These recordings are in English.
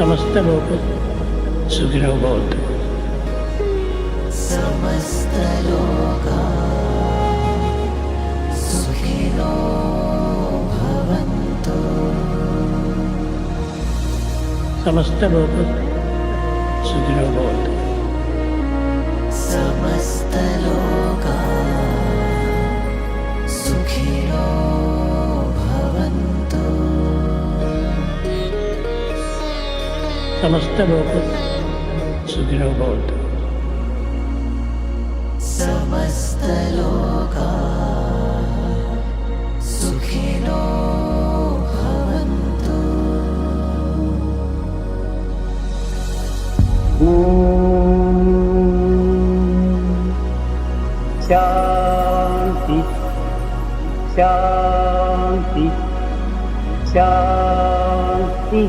समस्त लोक सुखिनो भवन्तु। समस्त लोका सुखिनो भवन्तु। समस्त लोक सुखिनो भवन्तु। समस्त लोका सुखिनो भवन्तु। समस्त लोक सुखिनो भवन्तु। समस्त लोका सुखिनो भवन्तु। शांति शांति शांति।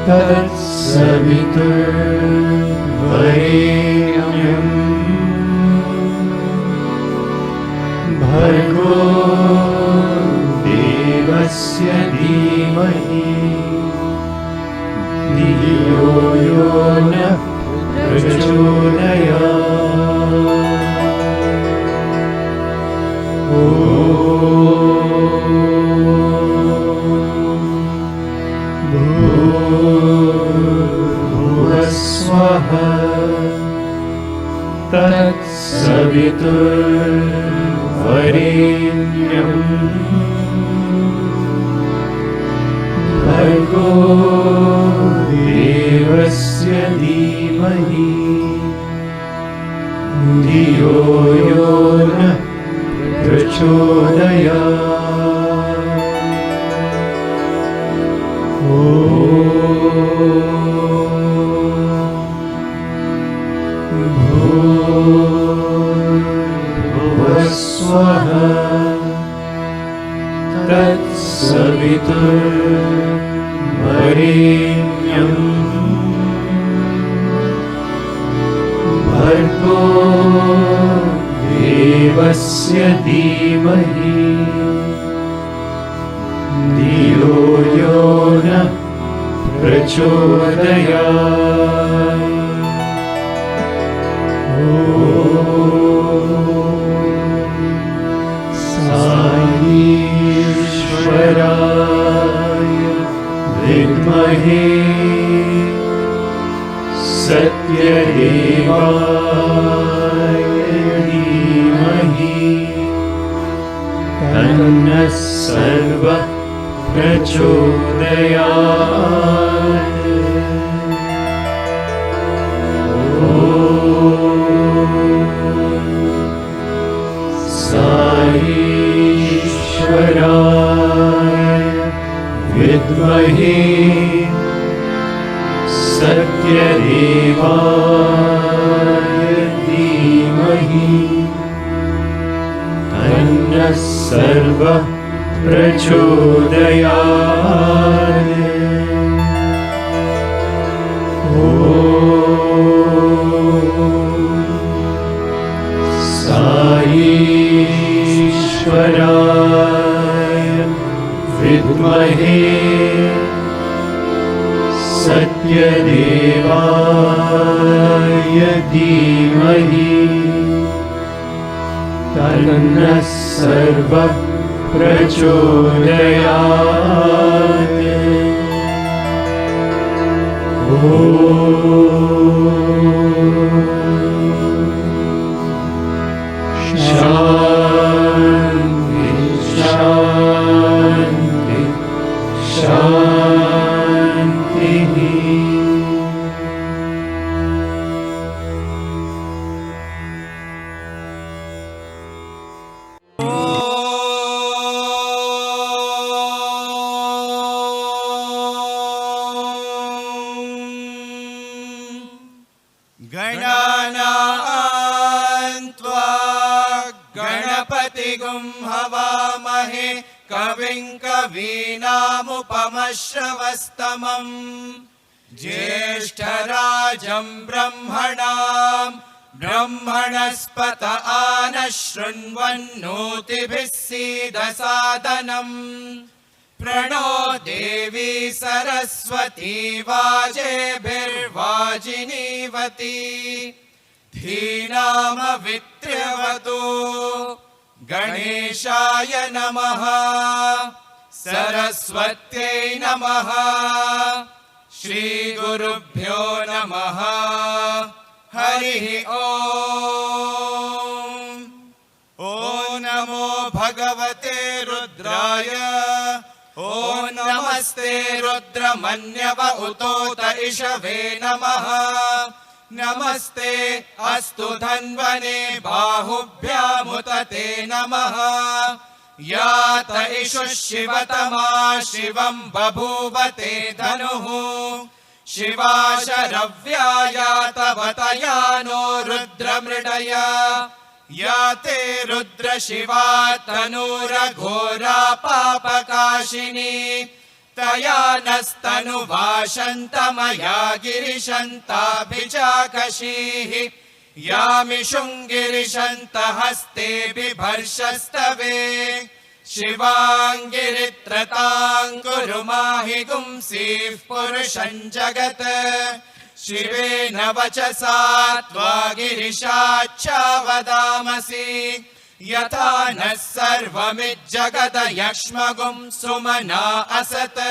तत्सवितुर्वरेण्यं भर्गो देवस्य धीमहि धियो यो नः प्रचोदयात्। तत्सवितुर्वरेण्यं भर्गो देवस्य धीमहि धियो यो नः प्रचोदयात्। भूर्भुवस्सुवः तत्सवितुर्वरेण्यं भर्गो देवस्य धीमहि धियो यो नः प्रचोदयात्। साईश्वराय विद्महे सत्यदेवाय धीमहि तन्नः सर्वः प्रचोदयात्। साईश्वराय विद्महे सत्यदेवाय धीमहि तन्नः सर्वः प्रचोदयात्। साईश्वराय विद्महे सत्यदेवाय धीमहि तन्नः सर्वः प्रचोदयात्। शान्ति शान्ति शान्तिः। गणानां त्वा गणपतिगुं हवामहे कविं कवीनामुपमश्रवस्तमम् ज्येष्ठराजं ब्रह्मणां ब्रह्मणस्पत आनः शृण्वन्नोतिभिः सीदसादनम् प्रणो देवी सरस्वती वाजेभिर्वाजिनीवती धीनामवित्र्यवतु गणेशाय नमः सरस्वत्यै नमः श्रीगुरुभ्यो नमः हरिः ॐ ॐ नमो भगवते रुद्राय ॐ नमस्ते रुद्रमन्यव उतोत इषवे नमः नमस्ते अस्तु धन्वने बाहुभ्यामुत ते नमः यात इषुः शिवतमा शिवं बभूव ते धनुः शिवा शरव्या यातवतया नो रुद्रमृडया या ते रुद्र शिवा तनूरघोरा पापकाशिनी तया नस्तनुभाषन्तमया गिरिशन्ताभिचाकशीः यामिषुङ्गिरिशन्तहस्ते बिभर्षस्तवे शिवाङ्गिरित्रताङ्कुरु माहि गुंसीः पुरुषं जगत् शिवेन वचसा त्वा गिरिशाच्छावदामसि यथा नः सर्वमिज्जगदयक्ष्मगुं सुमना असत्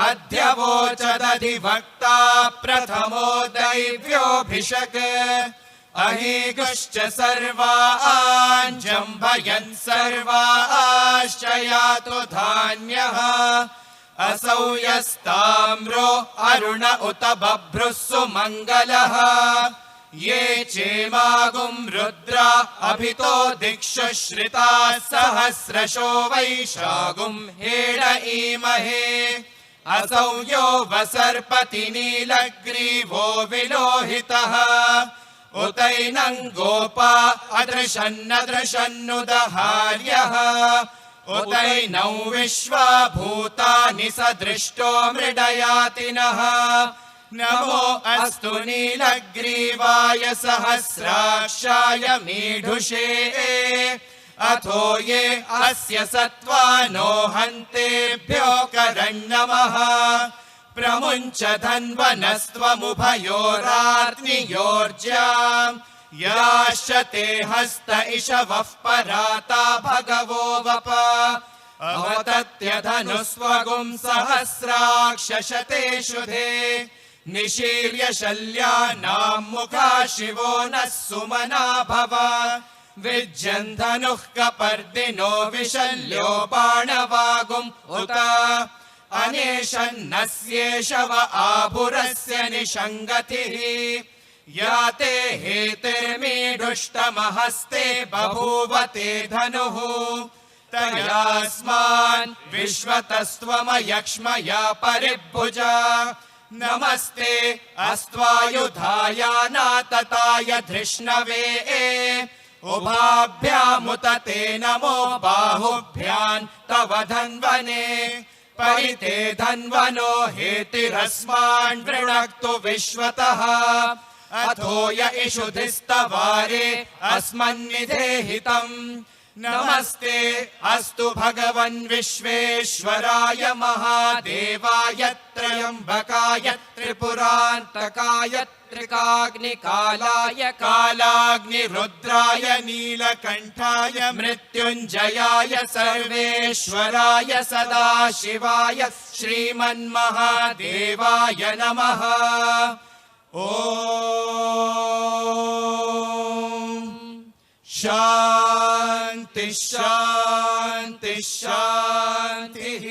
अद्य वोचदधिवक्ता प्रथमो दैव्योऽभिषक् अहीगुश्च सर्वा आञ्जम्भयन् सर्वा आश्च यातु धान्यः असौ यस्ताम्रो अरुण उत बभ्रुः सुमङ्गलः ये चेमागुं रुद्रा अभितो दिक्षु श्रिताः सहस्रशो वैशागुं हेड ईमहे असौ यो वसर्पति नीलग्रीवो विलोहितः उतैनं गोपा अदृशन्नदृशन्नुदहार्यः उतैनौ विश्वा भूतानि सदृष्टो मृडयातिनः नमो अस्तु नीलग्रीवाय सहस्राक्षाय मीढुषे अथो ये अस्य सत्त्वानो हन्तेभ्यो करन्नमः प्रमुञ्च धन्वनस्त्वमुभयोराग्नियोर्ज्याम् याश्च ते हस्त इषवः पराता भगवो वप अवतत्यधनुस्वगुं सहस्राक्षशते शुधे निशीर्य शल्यानां मुखा शिवो नः सुमना भव विज्यन् धनुः कपर्दिनो विशल्यो बाणवागुम् उत अनेशन्नस्येषव आभुरस्य निषङ्गतिः या ते हेतिर्मीढुष्टमहस्ते बभूव ते धनुः तयास्मान् विश्वतस्त्वमयक्ष्मया परिभुजा नमस्ते अस्त्वायुधायानातताय धृष्णवे उभाभ्यामुत ते नमो बाहुभ्यान् तव धन्वने परिते धन्वनो हेतिरस्मान् वृणक्तु विश्वतः अथो य इषुधिस्तवारे अस्मन्निधेहितम् नमस्ते अस्तु भगवन् विश्वेश्वराय महादेवाय त्र्यम्बकाय त्रिपुरान्तकाय त्रिकाग्निकालाय कालाग्निरुद्राय नीलकण्ठाय मृत्युञ्जयाय सर्वेश्वराय सदाशिवाय श्रीमन्महादेवाय नमः ॐ शान्ति शान्ति शान्तिः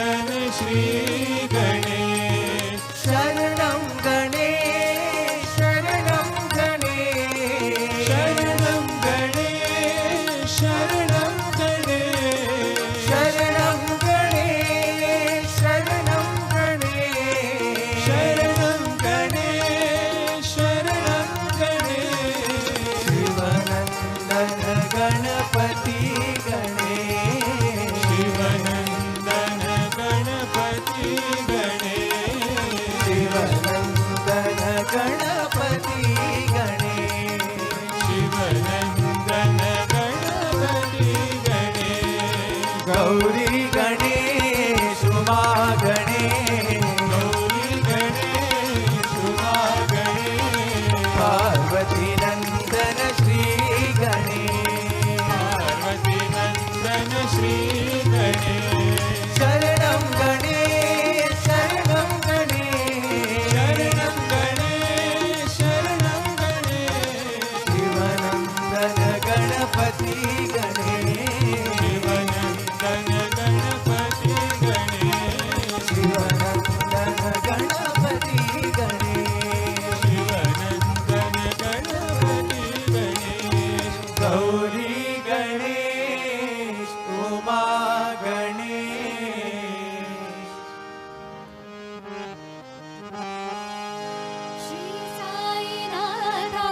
नंदन श्री गणेश शरणं गणेश शरणं गणेश शरणं गणेश शरणं गणेश शरणं गणेश शरणं गणेश शरणं गणेश शरणं गणेश शिवनंदन गणपति गणेश शिवनंदन गणपति गणेश शिवनंदन गणपति गणेश शिवनंदन गणपति गणेश गौरी गणेश उमा गणेश गौरी गणेश उमा गणेश पार्वती नंदन श्री गणेश पार्वती नंदन श्री गणेश शरणं गणेश शरणं गणेश शरणं गणेश शरणं गणेश शिवनंदन गणपति गणेश शिवनंदन गणपति गणेश शिवनंदन गणपति गणेश शिवनंदन गणपति गणेश गौरी गणेश उमा गणेश श्री साई नाथा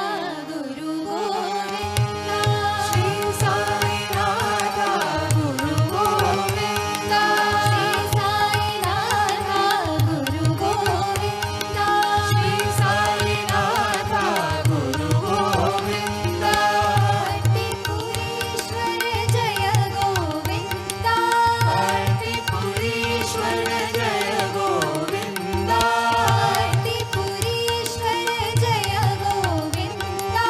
गुरु गोविंदा श्री साई नाथा गुरु गोविंदा श्री साई नाथा गुरु गोविंदा श्री साई नाथा गुरु गोविंदा हट्टिपुरीश्वर जय गोविंदा हट्टिपुरीश्वर जय गोविंदा हट्टिपुरीश्वर जय गोविंदा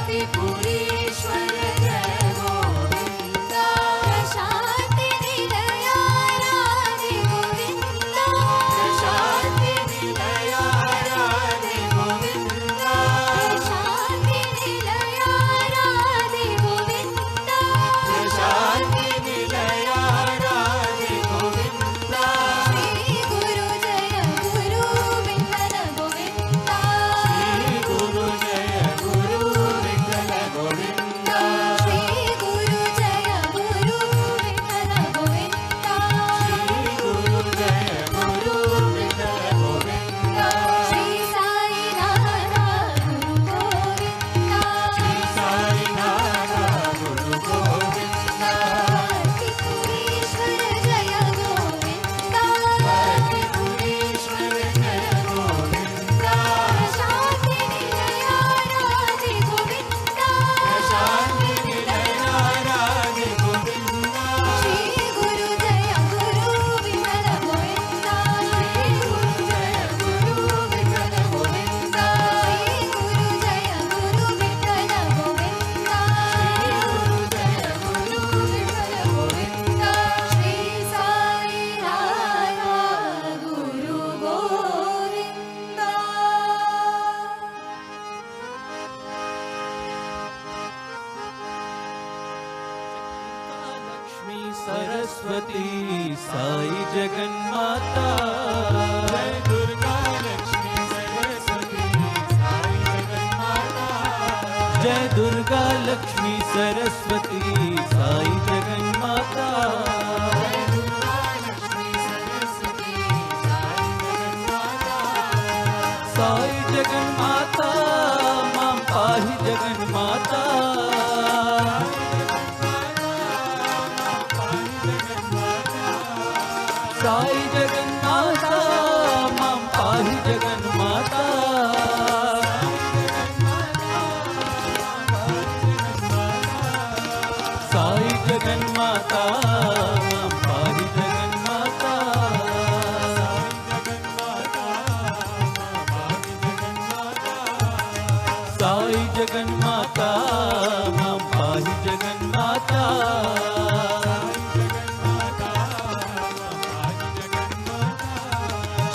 हट्टिपुरीश्वर जय गोविंदा प्रशांति निलया राधे गोविंदा प्रशांति निलया राधे गोविंदा प्रशांति निलया राधे गोविंदा प्रशांति निलया राधे गोविंदा श्री गुरु जय गुरु विठ्ठल गोविंदा श्री गुरु जय गुरु विठ्ठल गोविंदा श्री गुरु जय गुरु विठ्ठल गोविंदा श्री गुरु जय गुरु विठ्ठल गोविंदा श्री साई नाथा गुरु गोविंदा श्री साई नाथा गुरु गोविंदा हट्टिपुरीश्वर जय गोविंदा हट्टिपुरीश्वर जय गोविंदा प्रशांति निलया राधे गोविंदा प्रशांति निलया राधे गोविंदा श्री गुरु जय गुरु विठ्ठल गोविंदा श्री गुरु जय गुरु विठ्ठल गोविंदा श्री गुरु जय गुरु विठ्ठल गोविंदा श्री गुरु जय गुरु विठ्ठल गोविंदा श्री साई नाथा गुरु गोविंदा लक्ष्मी सरस्वती साई जगन्माता जय दुर्गा लक्ष्मी सरस्वती साई जगन्माता जय दुर्गा लक्ष्मी सरस्वती साई जगन्माता साई जगन्माता मां पाहि जगन्माता साई जगन्माता मां पाहि जगन्माता साई जगन्माता मां पाहि जगन्माता साई जगन्माता मां पाहि जगन्माता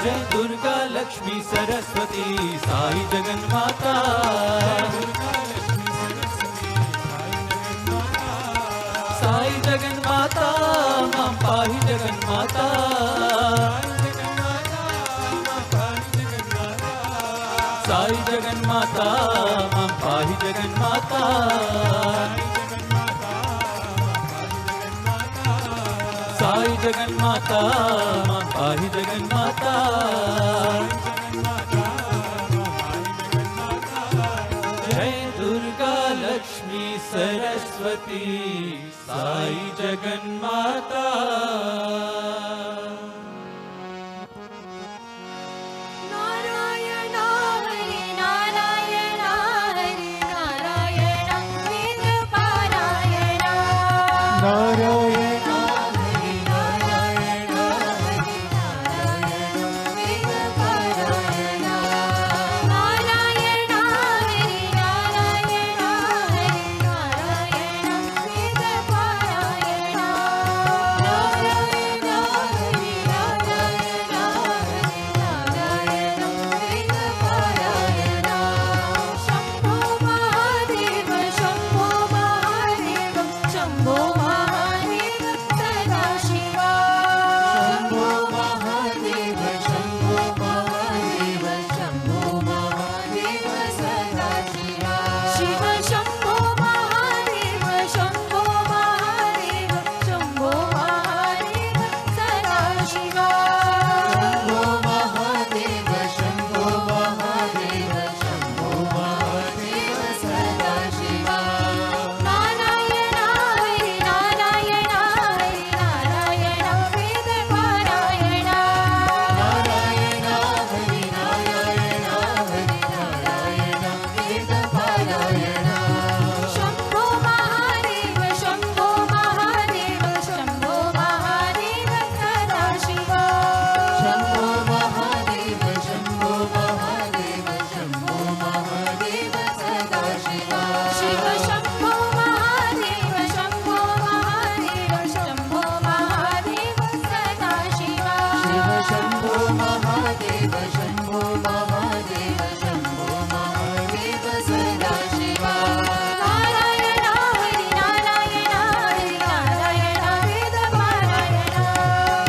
जय दुर्गा लक्ष्मी सरस्वती साई जगन्माता साई जगन्माता मां पाहि जगन्माता साई जगन्माता मां पाहि जगन्माता साई जगन्माता मां पाहि जगन्माता जय दुर्गा लक्ष्मी सरस्वती साई जगन्माता नारायण हरि नारायण हरि नारायण वेद पारायण नारायण हरि नारायण हरि नारायण वेद पारायण नारायण हरि नारायण हरि नारायण वेद पारायण नारायण हरि नारायण हरि नारायण वेद पारायण शंभो महादेव शंभो महादेव शंभो महादेव सदा शिवा शंभो महादेव शंभो महादेव शंभो महादेव सदा शिवा शिव शंभो महादेव शंभो महादेव शंभो महादेव सदा शिवा शंभो महादेव शंभो महादेव शंभो महादेव सदा शिवा नारायण हरि नारायण हरि नारायण वेद पारायण नारायण हरि नारायण हरि नारायण वेद पारायण शंभो महादेव शंभो महादेव शंभो महादेव सदा शिवा शंभो महादेव शंभो महादेव शंभो महादेव सदा शिवा शिव शंभो महादेव शंभो महादेव शंभो महादेव सदा शिवा शिव शंभो महादेव शंभो महादेव शंभो महादेव सदा शिवा नारायण हरि नारायण हरि नारायण वेद पारायण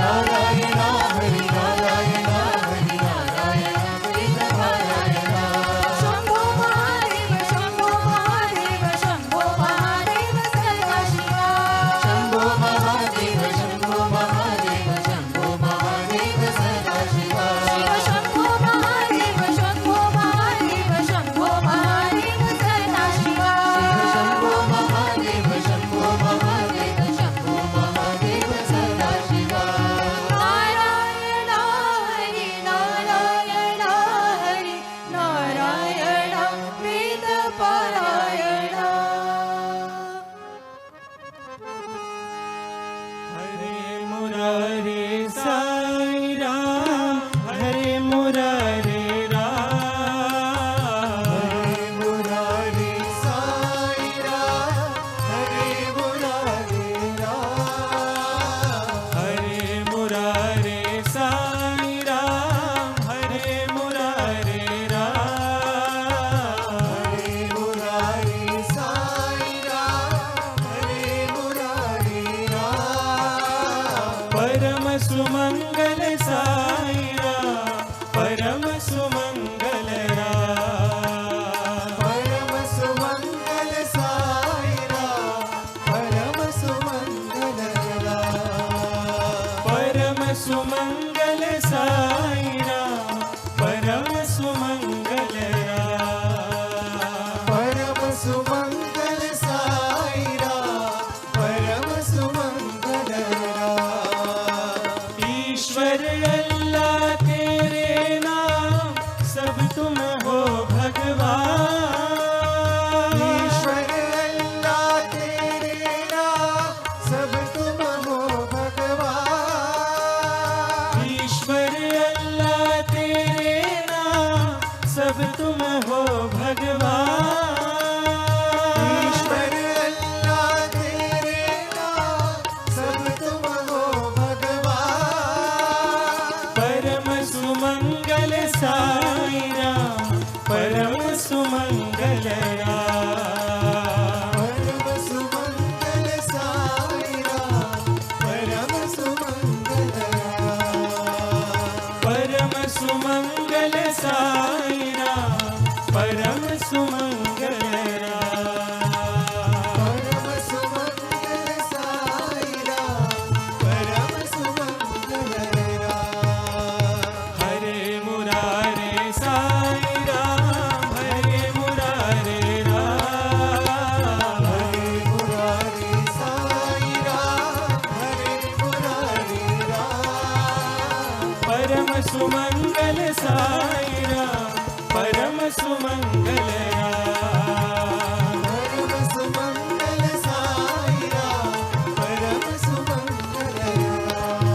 नारायण हरि नारायण हरि नारायण वेद पारायण शंभो महादेव शंभो महादेव शंभो महादेव सदा शिवा शंभो महादेव शंभो महादेव शंभो महादेव सदा शिवा शिव शंभो महादेव शंभो महादेव शंभो महादेव सदा शिवा शिव शंभो महादेव शंभो महादेव शंभो महादेव सदा शिवा नारायण हरि नारायण हरि नारायण वेद पारायण हरे मुरारे साई राम हरे मुरारे राम हरे मुरारे साई राम हरे मुरारे राम हरे मुरारे साई राम हरे मुरारे राम हरे मुरारे साई राम हरे मुरारे राम परम सुमंगल साई राम परम सुमंगल राम परम सुमंगल साई राम परम सुमंगल राम परम सुमंगल साई राम परम सुमंगल राम परम सुमंगल साई राम परम सुमंगल राम ईश्वर अल्लाह तेरे नाम सब तुम हो भगवान ईश्वर अल्लाह तेरे नाम सब तुम हो भगवान ईश्वर अल्लाह सुमंगल साई राम, परम सुमंगल राम। परम सुमंगल साई राम, परम सुमंगल राम।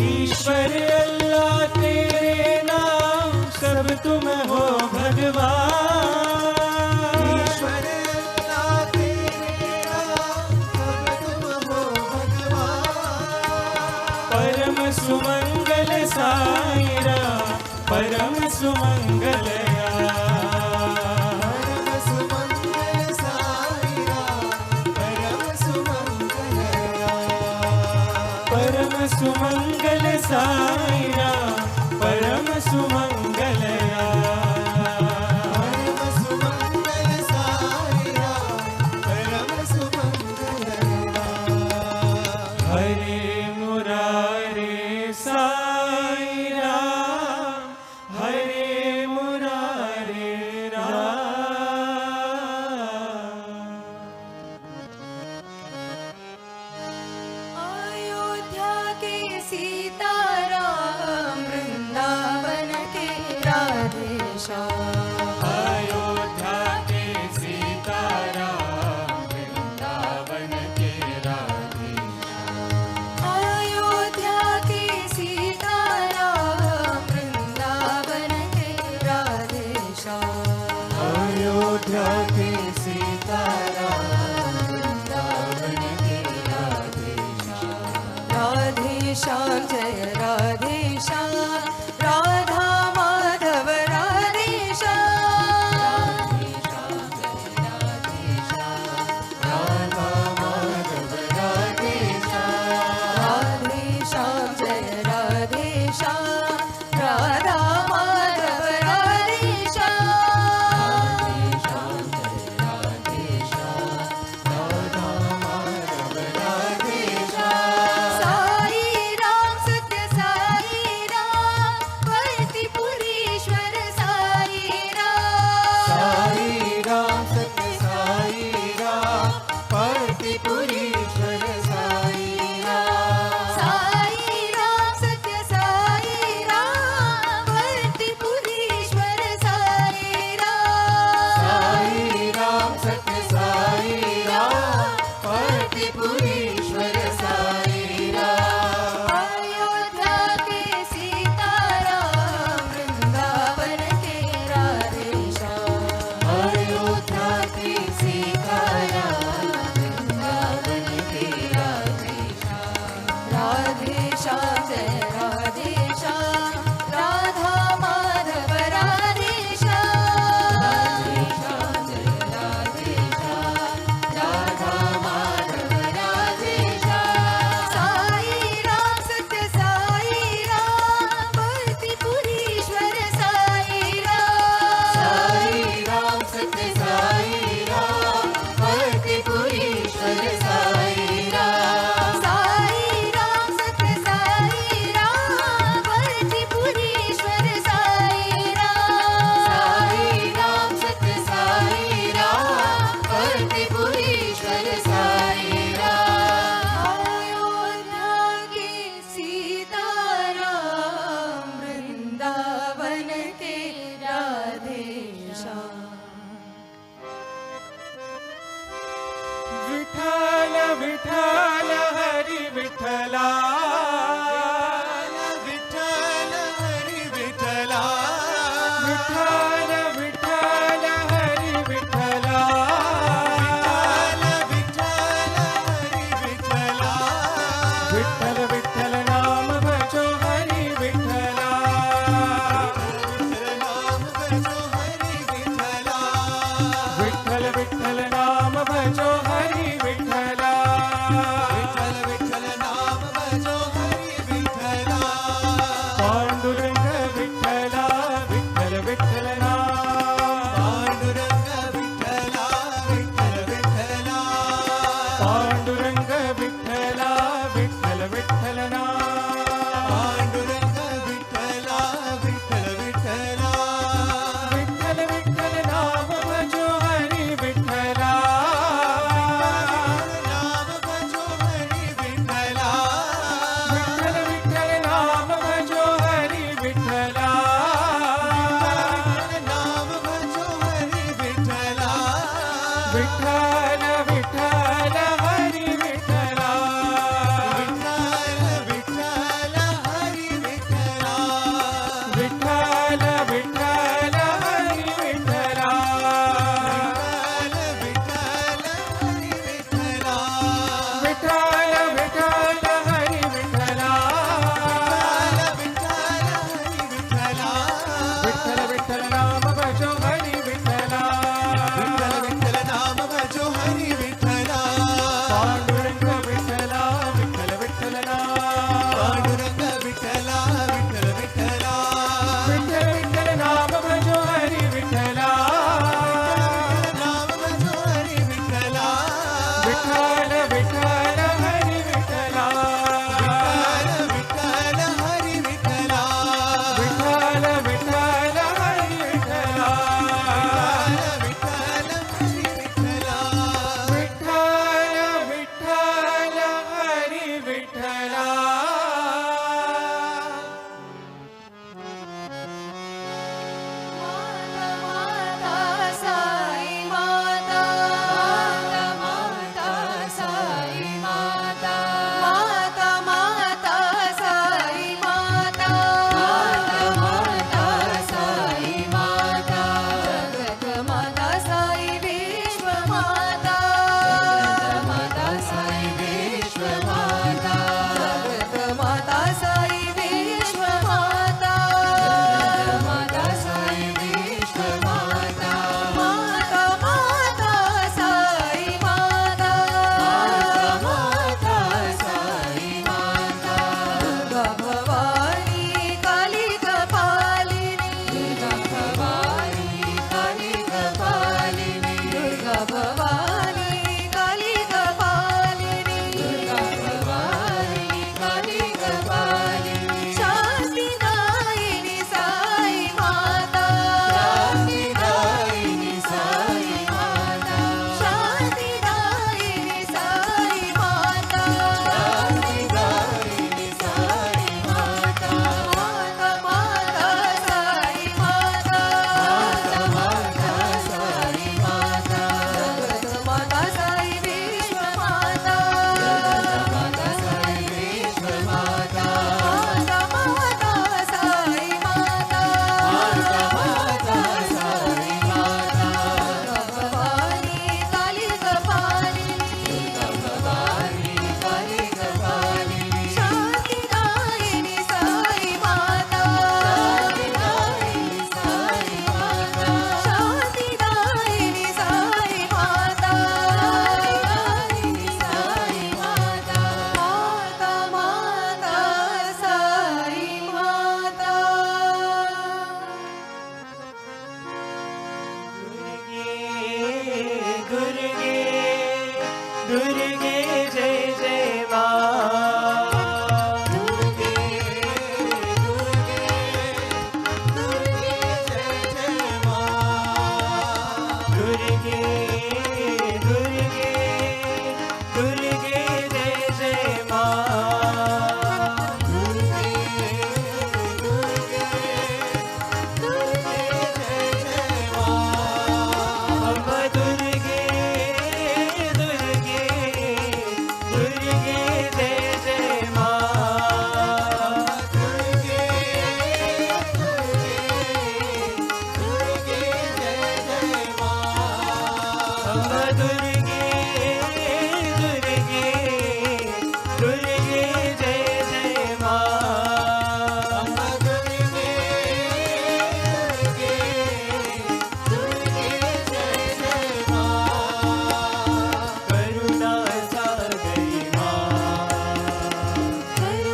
ईश्वर अल्लाह तेरे नाम सब तुम हो भगवान। ईश्वर अल्लाह तेरे नाम सब तुम हो भगवान। परम सुमंगल साई राम, परम सुमंगल राम। परम सुमंगल साई राम, परम सुमंगल राम। परम सुमंगल साई राम, परम सुमंगल राम। परम सुमंगल साई राम, परम सुमंगल राम। हरे मुरारे साई राम, हरे मुरारे राम। अयोध्या के सीताराम, वृंदावन के राधेश्याम। अयोध्या के सीताराम, वृंदावन के राधेश्याम। अयोध्या के सीताराम, वृंदावन के राधेश्याम। अयोध्या के सीताराम, वृंदावन के राधेश्याम। राधेश्याम जय राधेश्याम, राधा माधव राधेश्याम। राधा माधव राधेश्याम। राधेश्याम जय राधेश्याम, राधा माधव राधेश्याम। साई राम सत्य साई राम,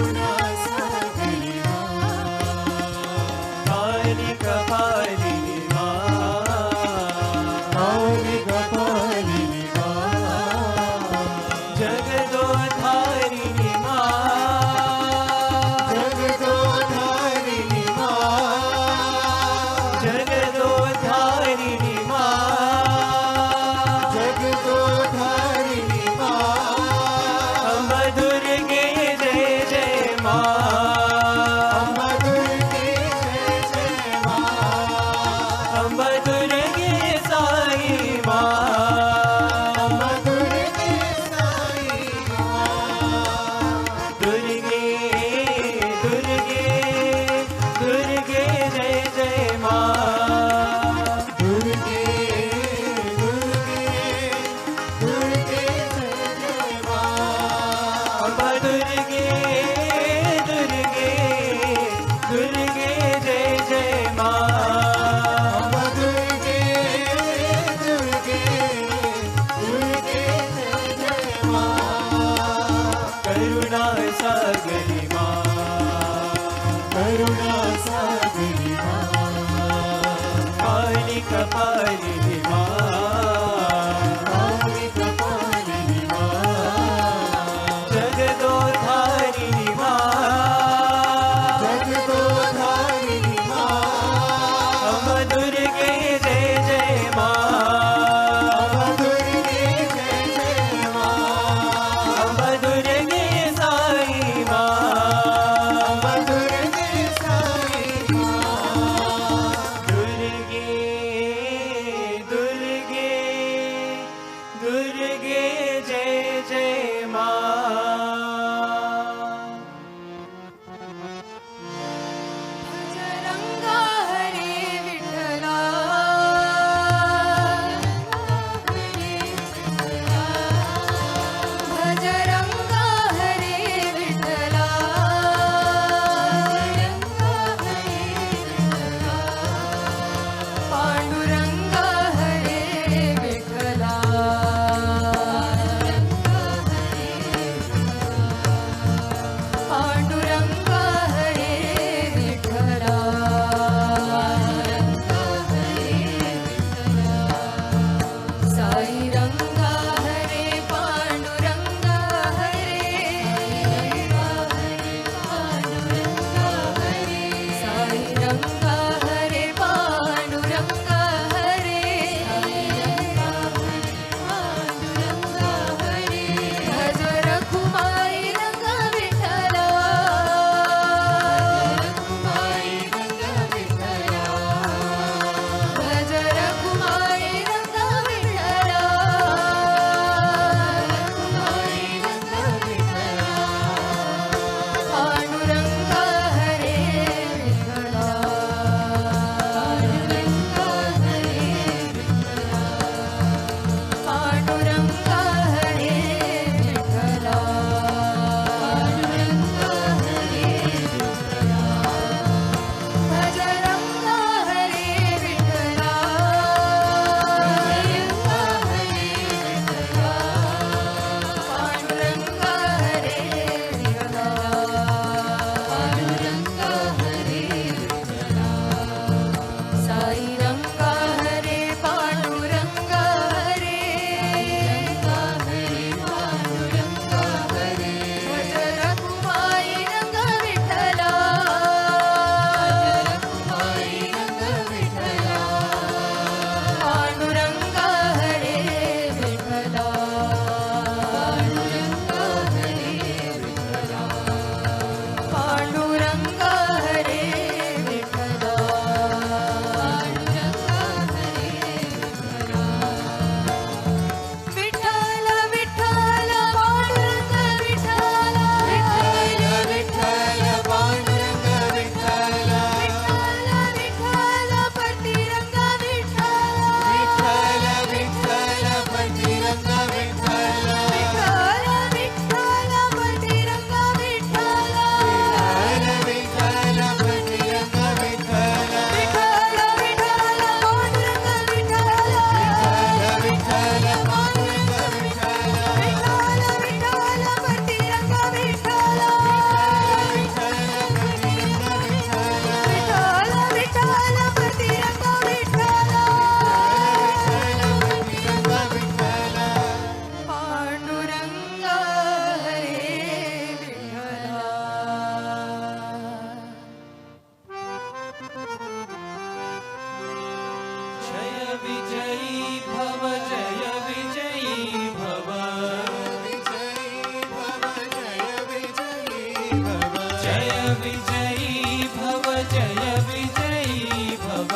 करुणा सागरी काली कपालिनी काली कपालिनी जगदोधारिणी जगदोधारिणी जगदोधारिणी जगदोधारिणी अम्बा दुर्गे जय जय माँ अम्बा दुर्गे जय जय माँ अम्बा दुर्गे साई माँ अम्बा दुर्गे साई दुर्गे दुर्गे दुर्गे जय जय माँ दुर्गे दुर्गे दुर्गे जय जय माँ अम्बा दुर्गे दुर्गे दुर्गे जय जय माँ अम्बा दुर्गे दुर्गे दुर्गे जय जय माँ करुणा सागरी माँ करुणा सागरी माँ काली कपालिनी माँ काली कपालिनी माँ जगदोधारिणी माँ जगदोधारिणी माँ अम्बा दुर्गे जय जय माँ अम्बा दुर्गे जय जय माँ अम्बा दुर्गे साई माँ अम्बा दुर्गे साई विजयी भव जय विजयी भव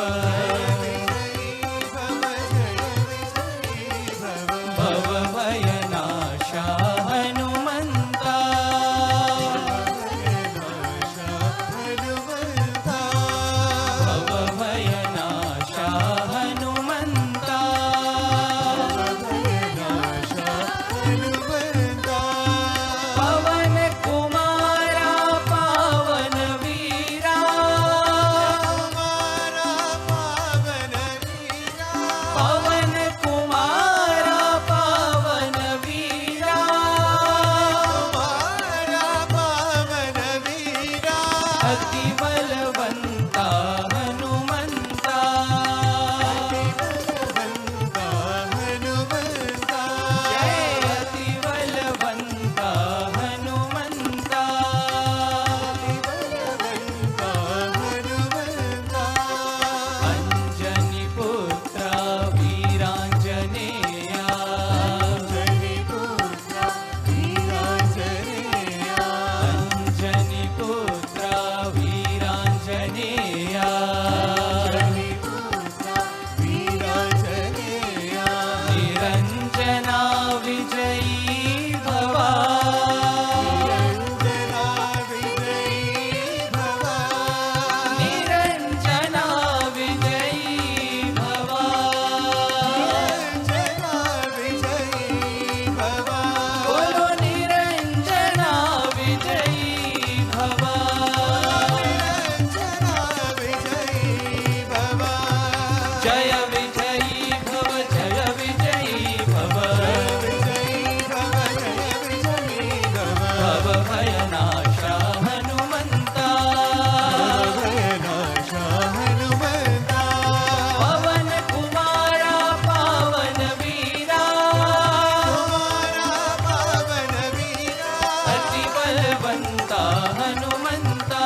भव भयनाशा हनुमन्ता भव भयनाशा हनुमन्ता पवन कुमारा पावन वीरा पवन कुमारा पावन वीरा अति बलवंता हनुमंता जय अति बलवंता हनुमंता अंजनी पुत्र वीरांजनेया अंजनी पुत्र वीरांजनेया निरंजना विजयी भवा निरंजना विजयी भवा बोलो निरंजना विजयी भवा जय विजयी भव जय विजयी भव भव भयनाशा हनुमन्ता पवन कुमारा पावन वीरा अति बलवंता हनुमन्ता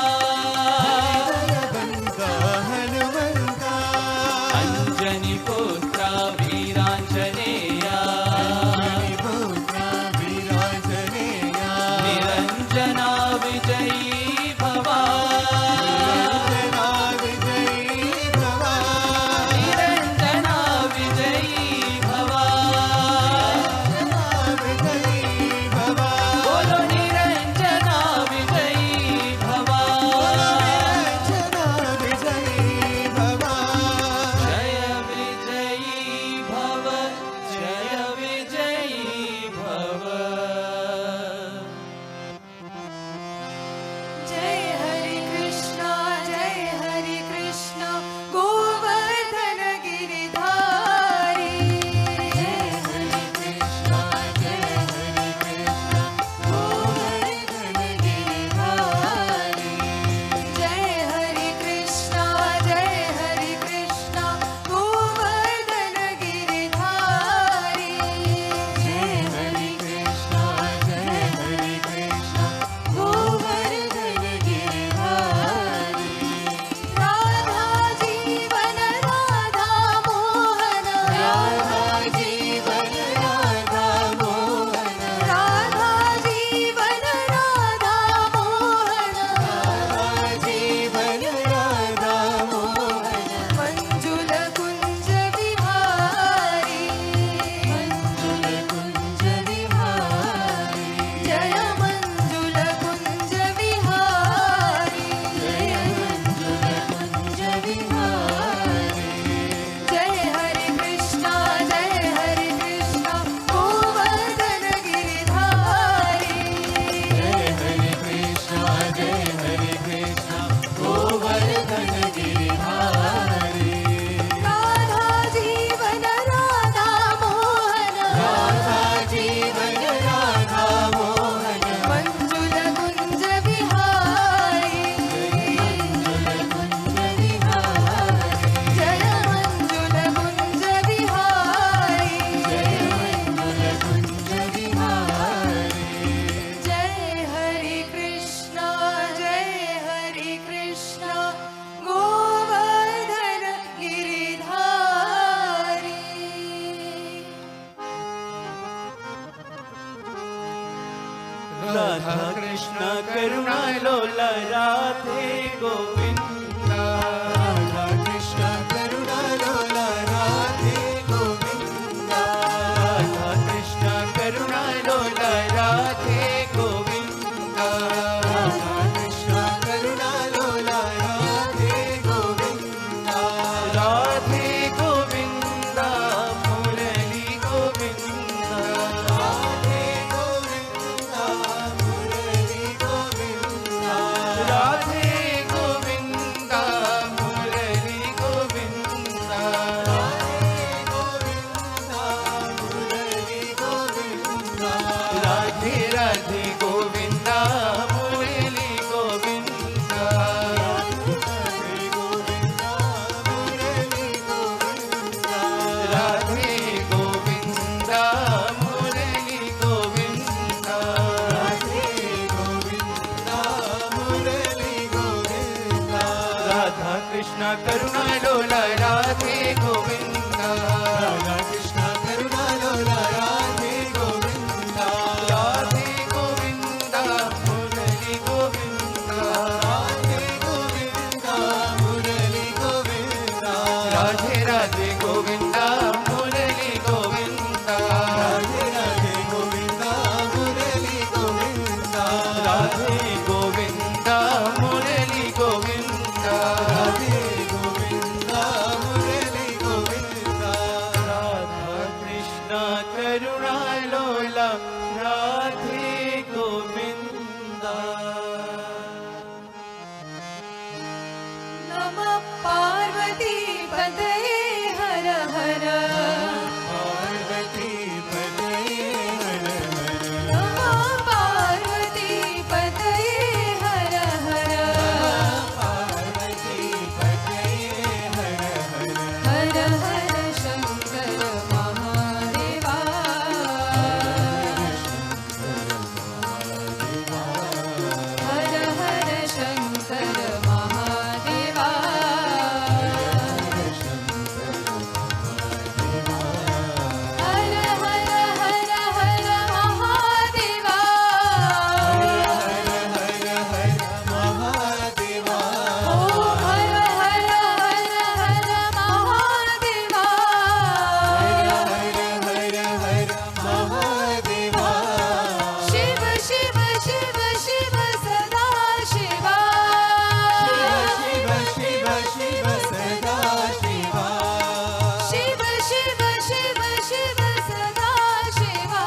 अंजनी पुत्र वीरांजनेया निरंजना विजयी भवा निरंजना विजयी भवा बोलो निरंजना विजयी भवा जय विजयी भव जय विजयी भव कृष्ण करुणा लोला राधे गोविंदा राधा कृष्ण करुणा लोला राधे गोविंदा राधे गोविंदा मुरली गोविंदा राधे गोविंदा मुरली गोविंदा राधे राधे गोविंदा मुरली गोविंदा राधे राधे गोविंदा मुरली गोविंदा राधे गोविंदा मुरली गोविंदा राधे गोविंदा मुरली गोविंदा राधा कृष्ण करुणा लोला राधे गोविंदा नमः पार्वती पतये हर हर पार्वती पतये हर हर नमः पार्वती पतये हर हर पार्वती पतये हर हर हर हर शंकर महादेवा हर हर शंकर महादेवा हर हर हर हर महादेवा महादेवा ओम हर हर हर हर महादेवा महादेवा शिव शिव शिव शिव सदा शिवा शिव शिव शिव सदा शिवा शिव शिव शिव शिव सदा शिवा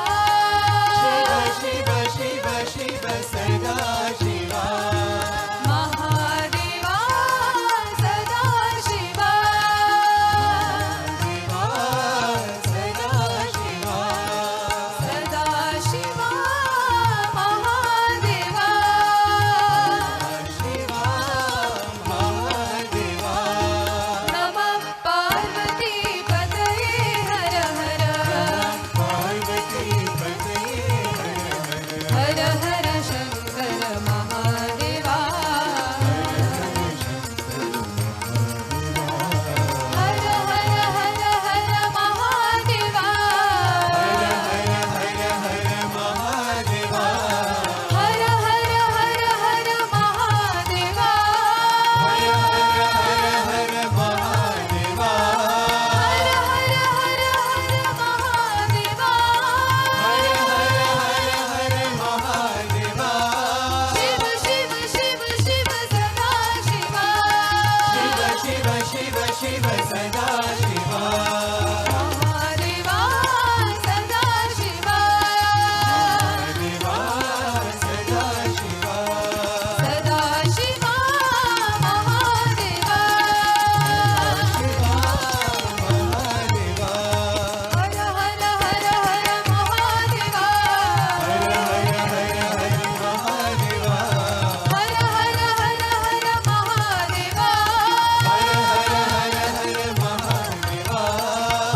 शिव शिव शिव सदा शिवा महादेवा सदा शिवा सदा शिवा सदा शिवा महादेवा शिवा महादेवा नमः पार्वती पतये हर हर पार्वती पतये हर हर शंकर महादेवा हर हर हर हर महादेवा महादेवा हर हर हर हर महादेवा हर महादेवा हर हर हर हर महादेवा महादेवा शिव शिव शिव शिव सदा शिवा शिव शिव शिव सदा शिवा महादेवा सदा शिवा देवा सदा शिवा सदा शिवा महादेवा महादेवा हर हर हर हर महादेवा महादेवा हर हर हर हर महादेवा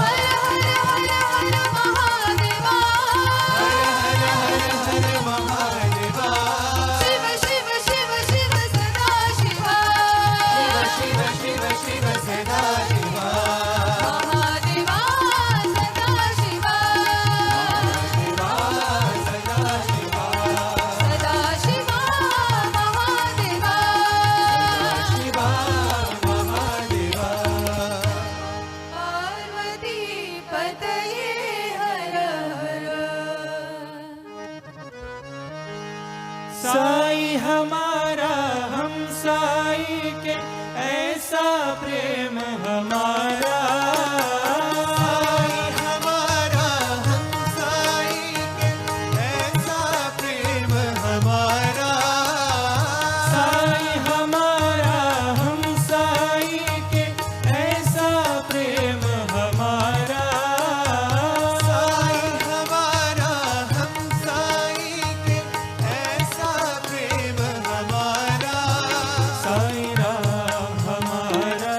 हर हर हर हर महादेवा महादेवा शिव शिव शिव शिव सदा शिवा शिव शिव शिव सदा शिवा महादेवा सदा शिवा सदा शिवा सदा शिवा महादेवा शिवा महादेवा पार्वती पतये हर हर साई हमारा हम साई के ऐसा प्रेम हमारा साई हमारा हम साई के ऐसा प्रेम हमारा साई हमारा हम साई के ऐसा प्रेम हमारा साई हमारा हम साई के ऐसा प्रेम हमारा साई राम हमारा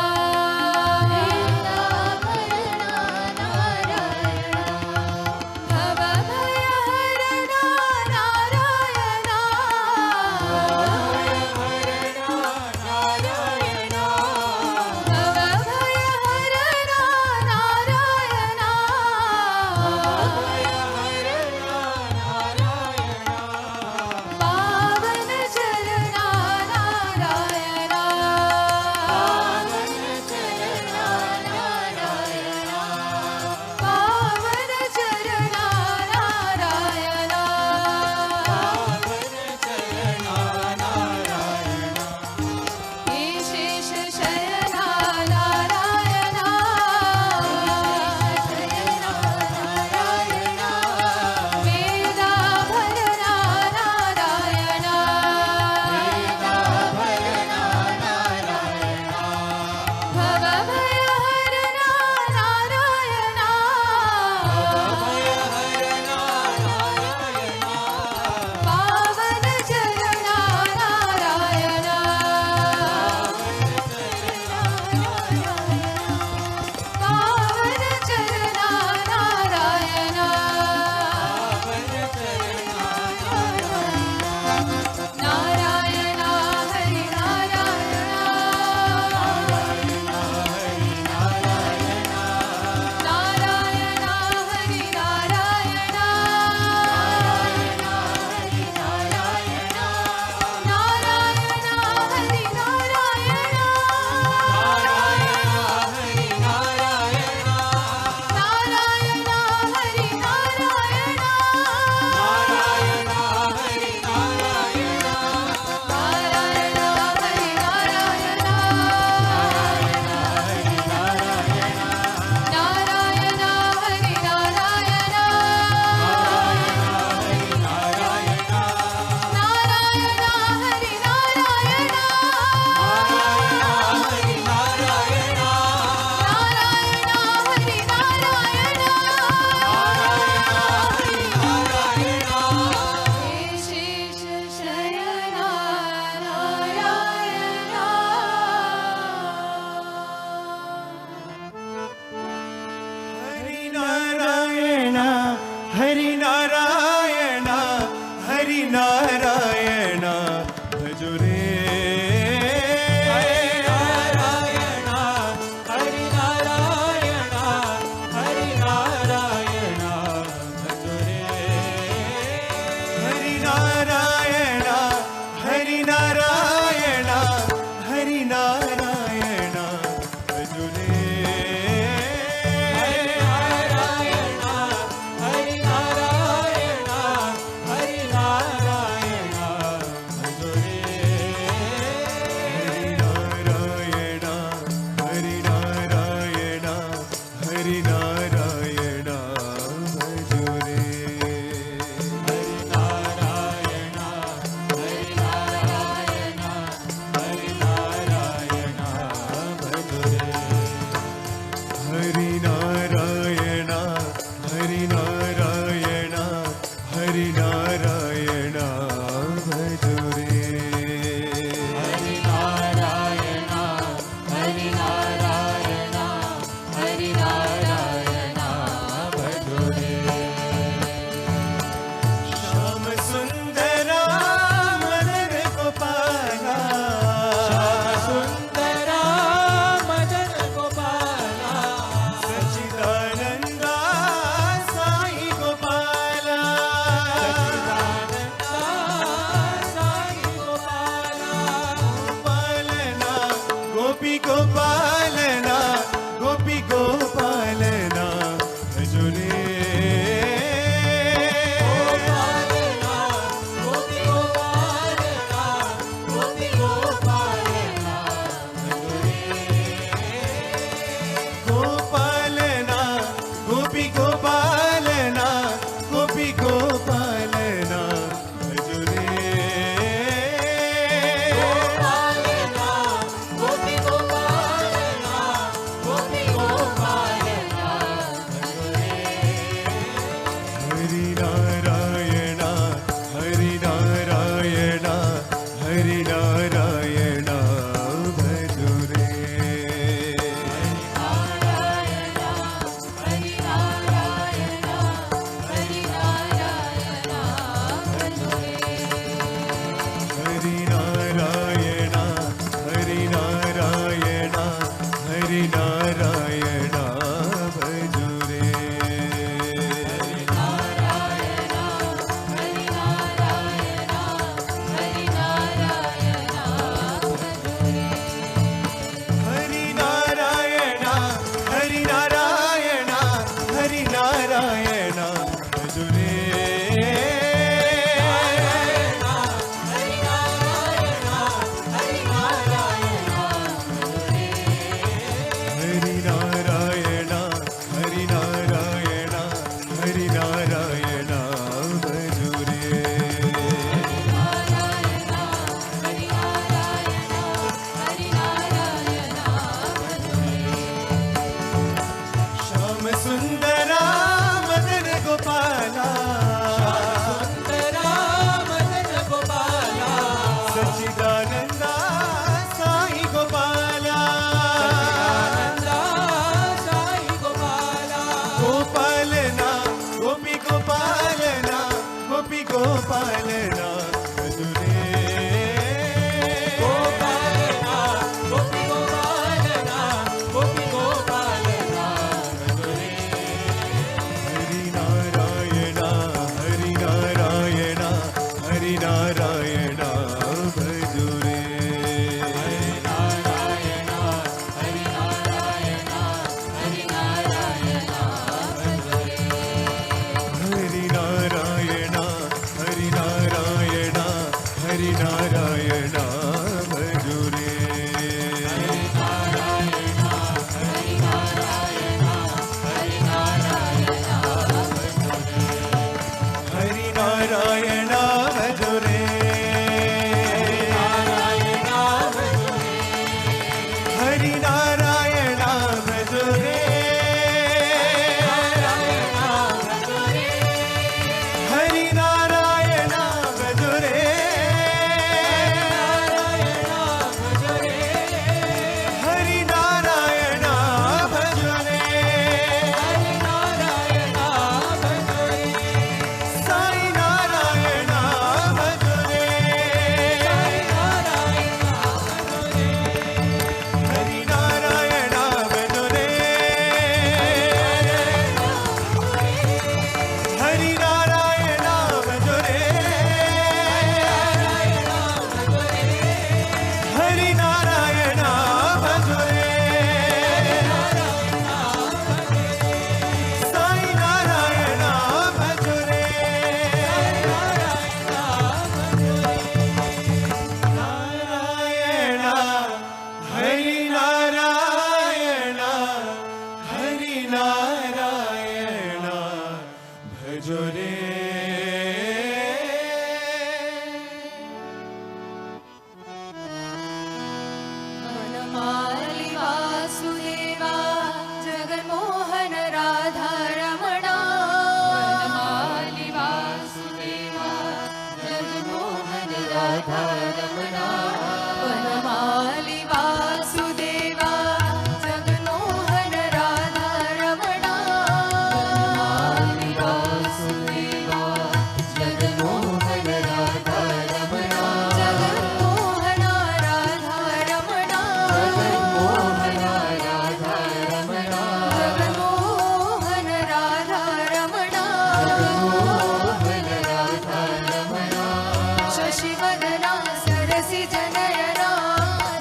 नयना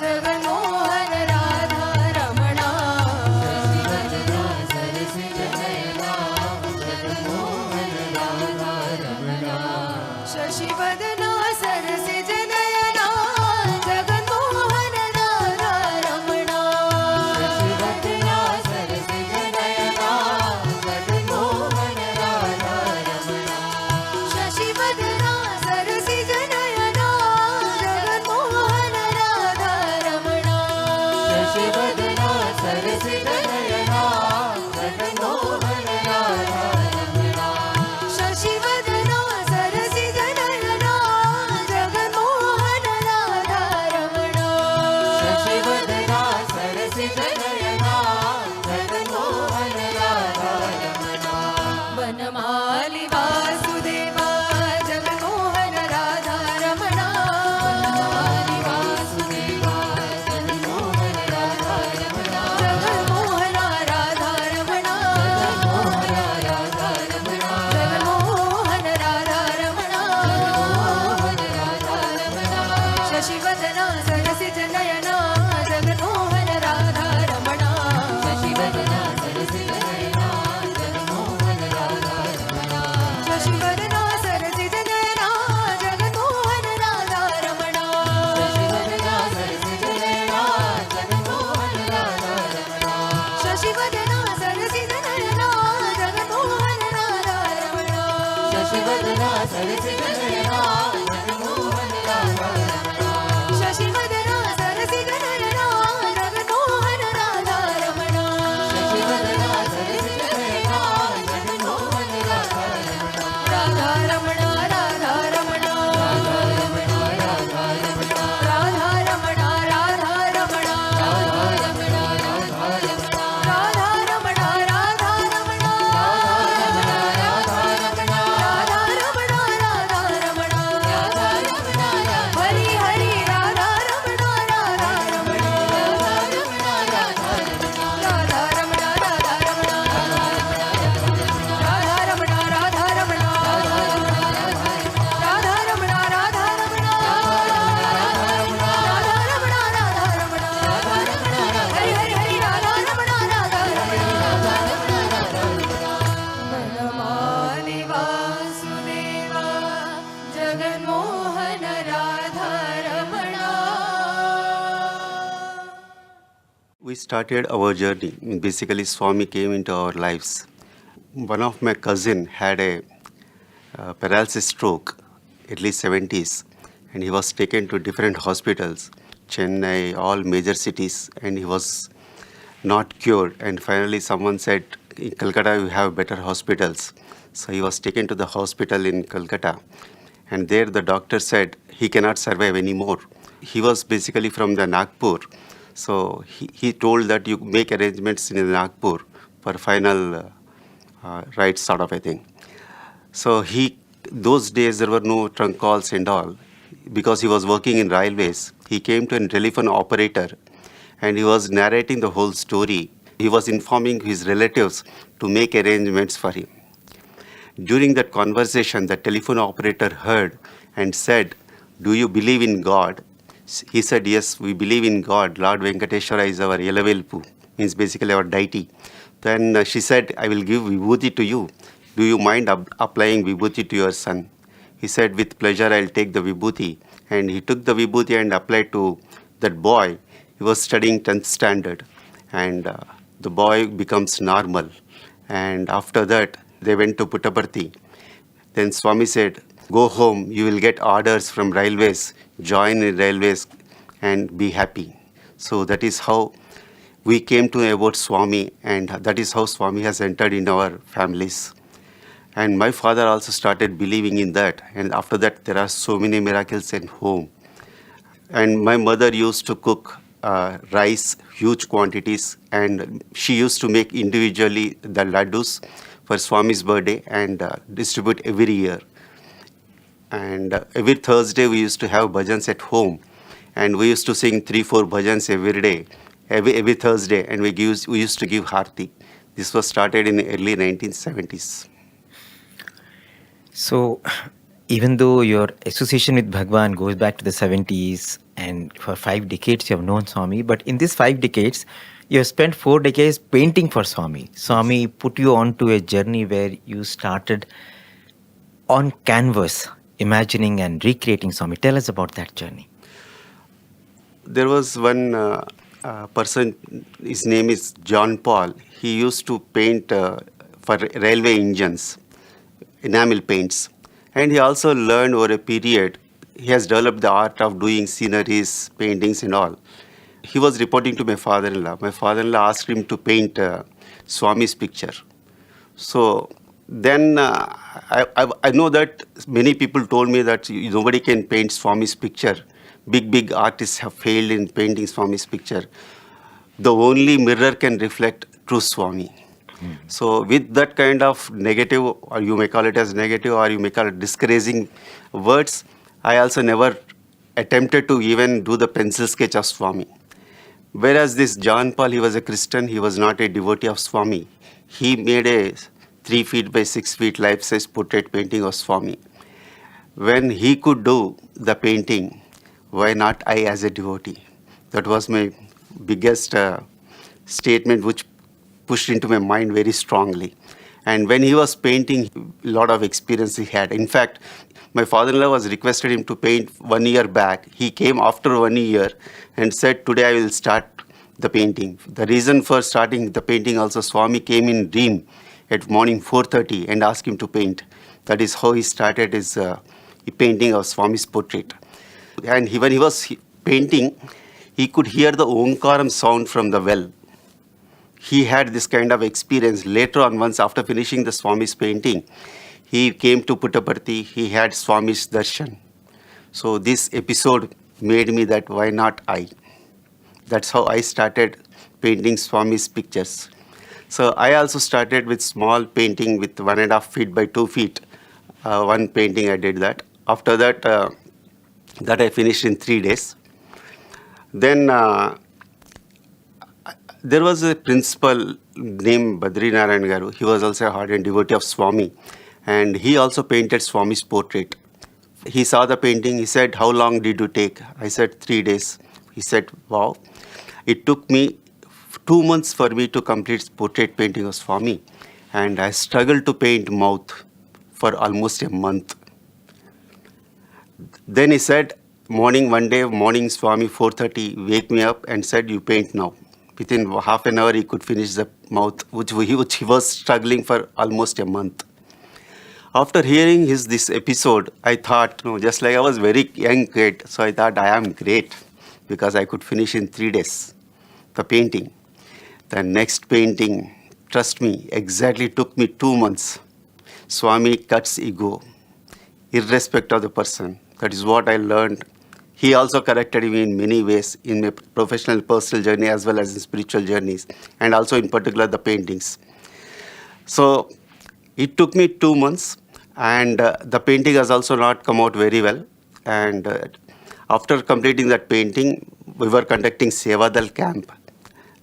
जगन्मोहन राधा रमणा शशिवदना सरसिज नयना जगन्मोहन राधा रमणा शशिवदना सरसिज नयना जगन्मोहन राधा रमणा शशिवदना सरसिज नयना जगन्मोहन राधा रमणा वनमाली वासुदेवा जगन्मोहन राधा रमणा वनमाली वासुदेवा जगन्मोहन राधा रमणा जगन्मोहन राधा रमणा जगन्मोहन राधा रमणा शशिवदना सरसिज नयना जगन्मोहन राधा रमणा शशिवदना सरसिज नयना जगन्मोहन राधा रमणा शशिवदना सरसिज नयना जगन्मोहन राधा रमणा शशिवदना सरसिज नयना जगन्मोहन राधा रमणा शशिवदना सरसिज नयना जगन्मोहन राधा रमणा शशिवदना सरसिज नयना जगन्मोहन राधा रमणा शशिवदना सरसिज नयना जगन्मोहन राधा रमणा शशिवदना सरसिज नयना जगन्मोहन राधा रमणा राधा रमणा राधा रमणा राधा रमणा राधा रमणा राधा रमणा राधा रमणा राधा रमणा राधा रमणा राधा रमणा राधा रमणा राधा रमणा राधा रमणा राधा रमणा राधा रमणा हरि हरि राधा रमणा राधा रमणा राधा रमणा राधा रमणा राधा रमणा राधा रमणा राधा रमणा राधा रमणा राधा रमणा हरि हरि हरि राधा रमणा राधा वनमाली Vasudeva Jaganmohan Radha Ramana We started our journey. Basically, Swami came into our lives. One of my cousin had a paralysis stroke, early 70s, and he was taken to different hospitals, Chennai, all major cities, and he was not cured. And finally, someone said, in Calcutta, you have better hospitals. So he was taken to the hospital in Calcutta, and there the doctor said he cannot survive anymore. He was basically from the Nagpur, so he told that you make arrangements in Nagpur for final rights sort of a thing. So those days there were no trunk calls and all, because he was working in railways. He came to a telephone operator and he was narrating the whole story. He was informing his relatives to make arrangements for him. During that conversation, the telephone operator heard and said, "Do you believe in God?" He said, "Yes, we believe in God. Lord Venkateshwara is our Yelavelpu," means basically our deity. Then she said, "I will give vibhuti to you. Do you mind applying vibhuti to your son?" He said, "With pleasure, I'll take the vibhuti." And he took the vibhuti and applied to that boy. He was studying 10th standard. And the boy becomes normal. And after that, they went to Puttaparthi. Then Swami said, "Go home, you will get orders from railways, join in railways and be happy." So that is how we came to know about Swami, and that is how Swami has entered in our families. And my father also started believing in that. And after that, there are so many miracles at home. And my mother used to cook rice, huge quantities, and she used to make individually the laddus for Swami's birthday and distribute every year. And every Thursday we used to have bhajans at home, and we used to sing 3-4 bhajans every day, every Thursday, and we used to give harti. This was started in the early 1970s. So, even though your association with Bhagawan goes back to the 70s and for 5 decades you have known Swami, but in these 5 decades, you have spent 4 decades painting for Swami. Swami put you onto a journey where you started on canvas, imagining and recreating Swami. Tell us about that journey. There was one person, his name is John Paul. He used to paint for railway engines, enamel paints. And he also learned over a period, he has developed the art of doing sceneries, paintings and all. He was reporting to my father-in-law. My father-in-law asked him to paint Swami's picture. So then I know that many people told me that nobody can paint Swami's picture. Big artists have failed in painting Swami's picture. The only mirror can reflect true Swami. So with that kind of negative, or you may call it as negative, or you may call it discouraging words, I also never attempted to even do the pencil sketch of Swami. Whereas this John Paul, he was a Christian, he was not a devotee of Swami. He made a 3 feet by 6 feet life-size portrait painting of Swami. When he could do the painting, why not I as a devotee? That was my biggest statement, which pushed into my mind very strongly. And when he was painting, a lot of experience he had. In fact, my father-in-law was requested him to paint 1 year back. He came after 1 year and said, today I will start the painting. The reason for starting the painting also, Swami came in dream at morning 4:30 and asked him to paint. That is how he started his painting of Swami's portrait. And when he was painting, he could hear the Omkaram sound from the well. He had this kind of experience. Later on, once after finishing the Swami's painting, he came to Puttaparthi, he had Swami's darshan. So this episode made me that why not I? That's how I started painting Swami's pictures. So I also started with small painting with 1.5 feet by 2 feet. One painting I did that. After that, that I finished in 3 days. Then there was a principal named Badri Narayan Garu. He was also a ardent devotee of Swami. And he also painted Swami's portrait. He saw the painting. He said, how long did you take? I said, 3 days. He said, wow. It took me 2 months for me to complete portrait painting of Swami. And I struggled to paint mouth for almost a month. Then he said, one day morning, Swami 4:30 wake me up and said, you paint now. Within half an hour, he could finish the mouth, which he was struggling for almost a month. After hearing this episode, I thought, just like I was very young kid, so I thought I am great because I could finish in 3 days the painting. The next painting, trust me, exactly took me 2 months. Swami cuts ego, irrespective of the person. That is what I learned. He also corrected me in many ways in my professional, personal journey as well as in spiritual journeys, and also in particular the paintings. So it took me 2 months, and the painting has also not come out very well. And after completing that painting, we were conducting Sevadal camp,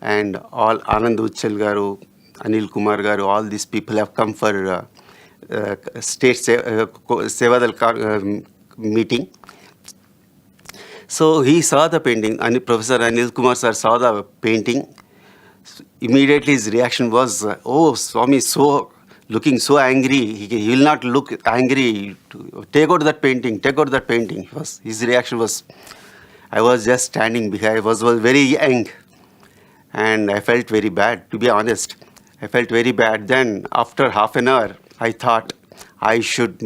and all Anand Uchal Garu, Anil Kumar Garu, all these people have come for state Sevadal meeting. So he saw the painting, and Professor Anil Kumar sir saw the painting. Immediately his reaction was, oh, Swami is looking so angry. He will not look angry. Take out that painting, take out that painting. His reaction was, I was just standing behind. I was very young. And I felt very bad, to be honest. I felt very bad. Then after half an hour, I thought I should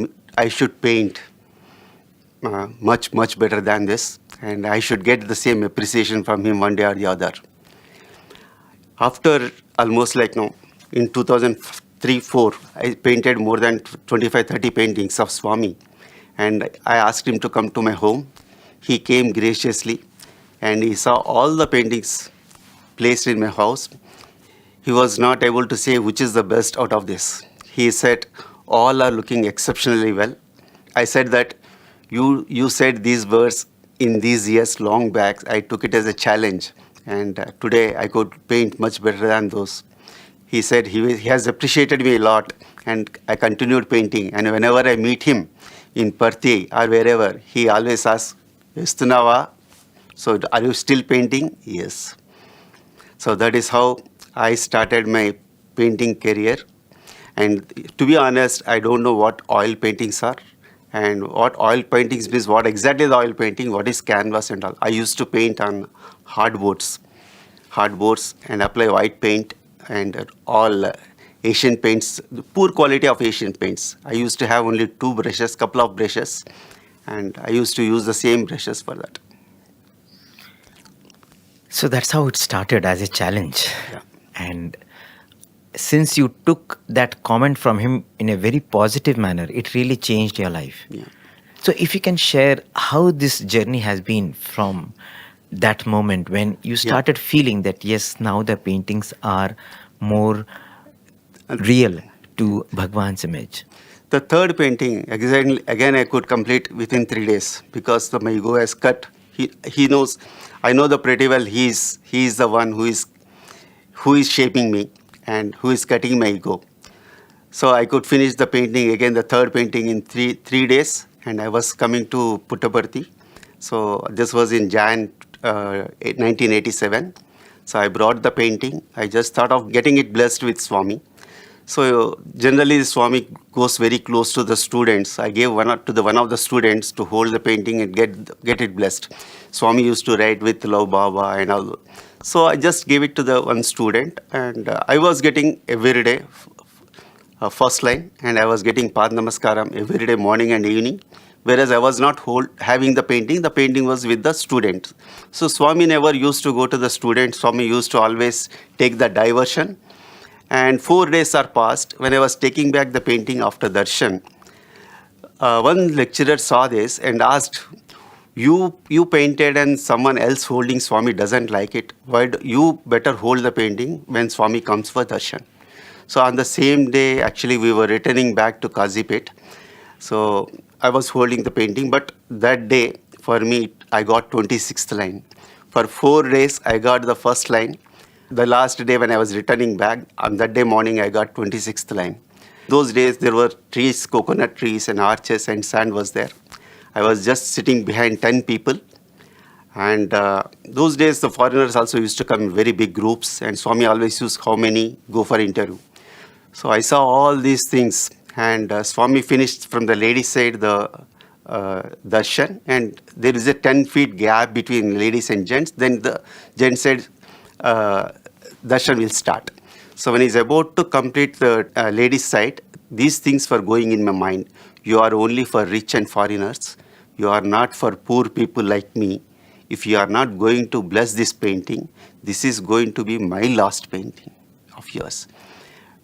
paint much better than this. And I should get the same appreciation from him one day or the other. After almost in 2003-04, I painted more than 25-30 paintings of Swami. And I asked him to come to my home. He came graciously, and he saw all the paintings placed in my house. He was not able to say which is the best out of this. He said, all are looking exceptionally well. I said that you said these words in these years long back. I took it as a challenge, and today I could paint much better than those. He said he has appreciated me a lot, and I continued painting. And whenever I meet him, in Parthi or wherever, he always asks, Estunava? So are you still painting? Yes. So that is how I started my painting career. And to be honest, I don't know what oil paintings are and what oil paintings means, what exactly the oil painting, what is canvas and all. I used to paint on hardboards and apply white paint and all Asian paints, the poor quality of Asian paints. I used to have only couple of brushes, and I used to use the same brushes for that. So that's how it started, as a challenge. Yeah. And since you took that comment from him in a very positive manner, it really changed your life. Yeah. So if you can share how this journey has been from that moment when you started feeling that, yes, now the paintings are more real to Bhagwan's image. The third painting, again I could complete within 3 days because my ego has cut. He knows, I know the pretty well, he is the one who is shaping me and who is cutting my ego. So I could finish the painting, again the third painting, in three days, and I was coming to Puttaparthi. So this was in Jan 1987. So I brought the painting. I just thought of getting it blessed with Swami. So generally the Swami goes very close to the students. I gave one of the students to hold the painting and get it blessed. Swami used to write with Love Baba and all. So I just gave it to the one student, and I was getting every day first line, and I was getting Pad Namaskaram every day, morning and evening. Whereas I was not having the painting was with the students. So Swami never used to go to the students. Swami used to always take the diversion. And 4 days are passed. When I was taking back the painting after darshan, one lecturer saw this and asked, you painted and someone else holding Swami doesn't like it. Why do you better hold the painting when Swami comes for darshan? So on the same day, actually, we were returning back to Kazipet. So I was holding the painting, but that day, for me, I got 26th line. For 4 days, I got the first line. The last day when I was returning back, on that day morning, I got 26th line. Those days, there were trees, coconut trees and arches, and sand was there. I was just sitting behind 10 people. And those days, the foreigners also used to come in very big groups, and Swami always used how many go for interview. So I saw all these things, and Swami finished from the ladies' side the darshan, and there is a 10 feet gap between ladies and gents. Then the gents said, darshan will start. So when he's about to complete the ladies' side, these things were going in my mind. You are only for rich and foreigners. You are not for poor people like me. If you are not going to bless this painting, this is going to be my last painting of yours.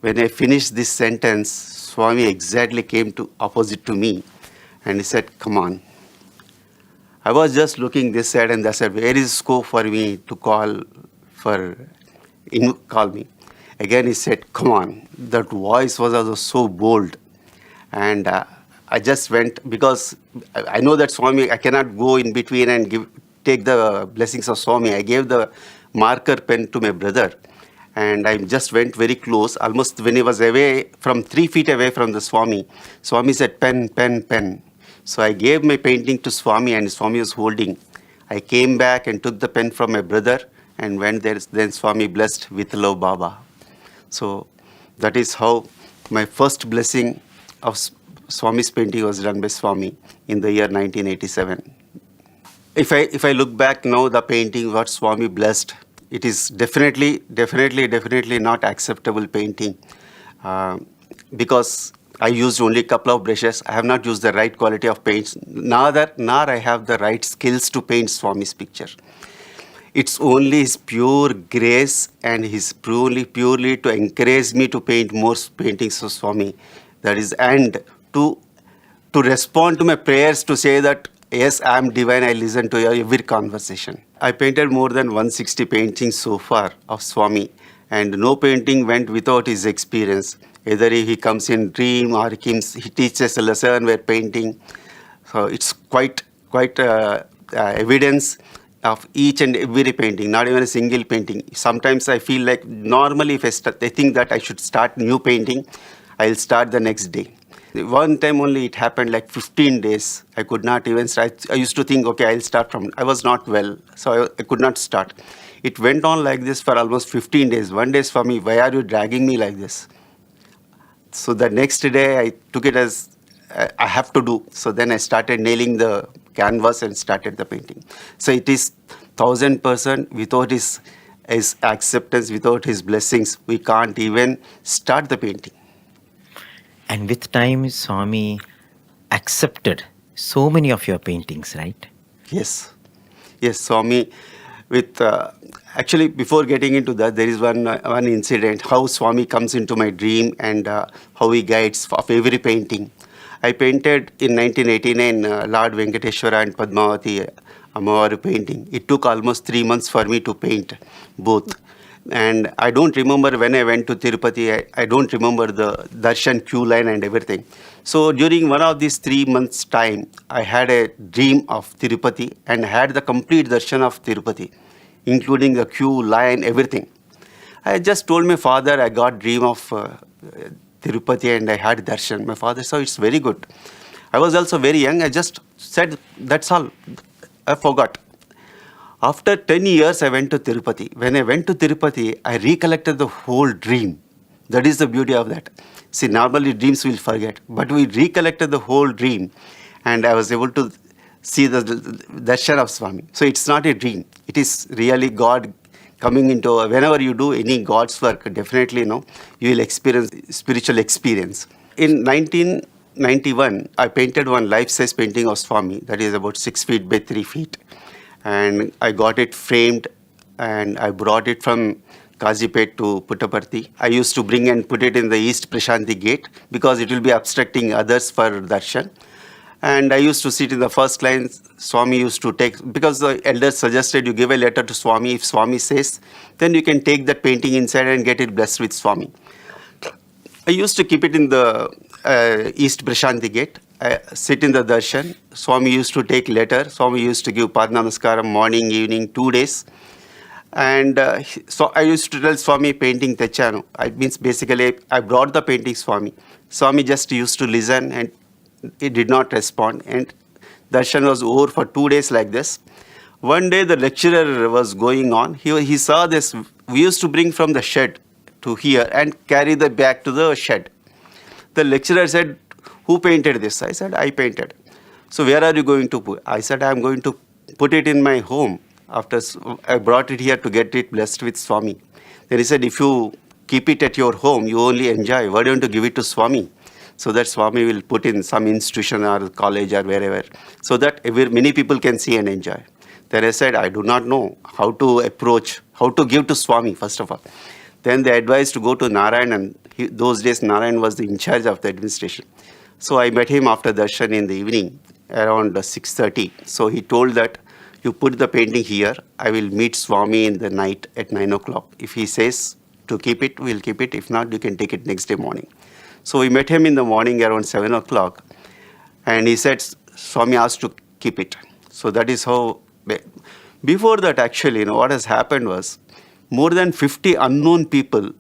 When I finished this sentence, Swami exactly came to opposite to me, and he said, come on. I was just looking this side, and I said, where is scope for me to call me? Again, he said, come on. That voice was also so bold. And I just went, because I know that Swami, I cannot go in between and take the blessings of Swami. I gave the marker pen to my brother. And I just went very close, almost when he was away, from 3 feet away from the Swami. Swami said, pen, pen, pen. So I gave my painting to Swami, and Swami was holding. I came back and took the pen from my brother and went there. Then Swami blessed with Love Baba. So that is how my first blessing of Swami's painting was done by Swami in the year 1987. If I look back now, the painting what Swami blessed, it is definitely not acceptable painting because I used only a couple of brushes. I have not used the right quality of paints, nor I have the right skills to paint Swami's picture. It's only his pure grace and his purely to encourage me to paint more paintings of Swami. That is, and to respond to my prayers, to say that, yes, I am divine, I listen to your every conversation. I painted more than 160 paintings so far of Swami, and no painting went without his experience. Either he comes in dream or he teaches a lesson where painting. So it's quite evidence of each and every painting, not even a single painting. Sometimes I feel like normally if I think that I should start new painting, I'll start the next day. One time only it happened like 15 days. I could not even start. I used to think, okay, I'll start from, I was not well, so I could not start. It went on like this for almost 15 days. One day, Swami, why are you dragging me like this? So the next day I took it as I have to do. So then I started nailing the canvas and started the painting. So it is 1000%. Without his acceptance, without his blessings, we can't even start the painting. And with time, Swami accepted so many of your paintings, right? Yes. Yes, Swami, with actually before getting into that, there is one incident, how Swami comes into my dream and how he guides of every painting. I painted in 1989 Lord Venkateshwara and Padmavati Amavaru painting. It took almost 3 months for me to paint both. And I don't remember when I went to Tirupati, I don't remember the darshan queue line and everything. So during one of these 3 months' time, I had a dream of Tirupati and had the complete darshan of Tirupati, including the queue line, everything. I just told my father I got dream of Tirupati and I had darshan. My father said, it's very good. I was also very young. I just said, that's all. I forgot. After 10 years, I went to Tirupati. When I went to Tirupati, I recollected the whole dream. That is the beauty of that. See, normally dreams we'll forget, but we recollected the whole dream and I was able to see the darshan of Swami. So it's not a dream. It is really God coming into, whenever you do any God's work, definitely, you will experience spiritual experience. In 1991, I painted one life-size painting of Swami that is about 6 feet by 3 feet. And I got it framed and I brought it from Kazipet to Puttaparthi. I used to bring and put it in the East Prasanthi gate because it will be obstructing others for darshan. And I used to sit in the first line. Swami used to take, because the elders suggested you give a letter to Swami. If Swami says, then you can take that painting inside and get it blessed with Swami. I used to keep it in the East Prasanthi gate. I sit in the darshan. Swami used to take letter. Swami used to give Pad Namaskaram morning, evening, 2 days. And so I used to tell Swami painting techano. I means basically I brought the painting Swami. Swami just used to listen and he did not respond. And darshan was over for 2 days like this. One day the lecturer was going on. He saw this. We used to bring from the shed to here and carry the back to the shed. The lecturer said, who painted this? I said, I painted. So where are you going to put? I said, I am going to put it in my home. After I brought it here to get it blessed with Swami. Then he said, if you keep it at your home, you only enjoy. Why don't you give it to Swami? So that Swami will put in some institution or college or wherever. So that many people can see and enjoy. Then I said, I do not know how to approach, how to give to Swami, first of all. Then they advised to go to Narayan, and those days Narayan was in charge of the administration. So I met him after darshan in the evening around 6:30. So he told that you put the painting here, I will meet Swami in the night at 9 o'clock. If he says to keep it, we'll keep it. If not, you can take it next day morning. So we met him in the morning around 7 o'clock. And he said, Swami asked to keep it. So that is how, before that actually, what has happened was, more than 50 unknown people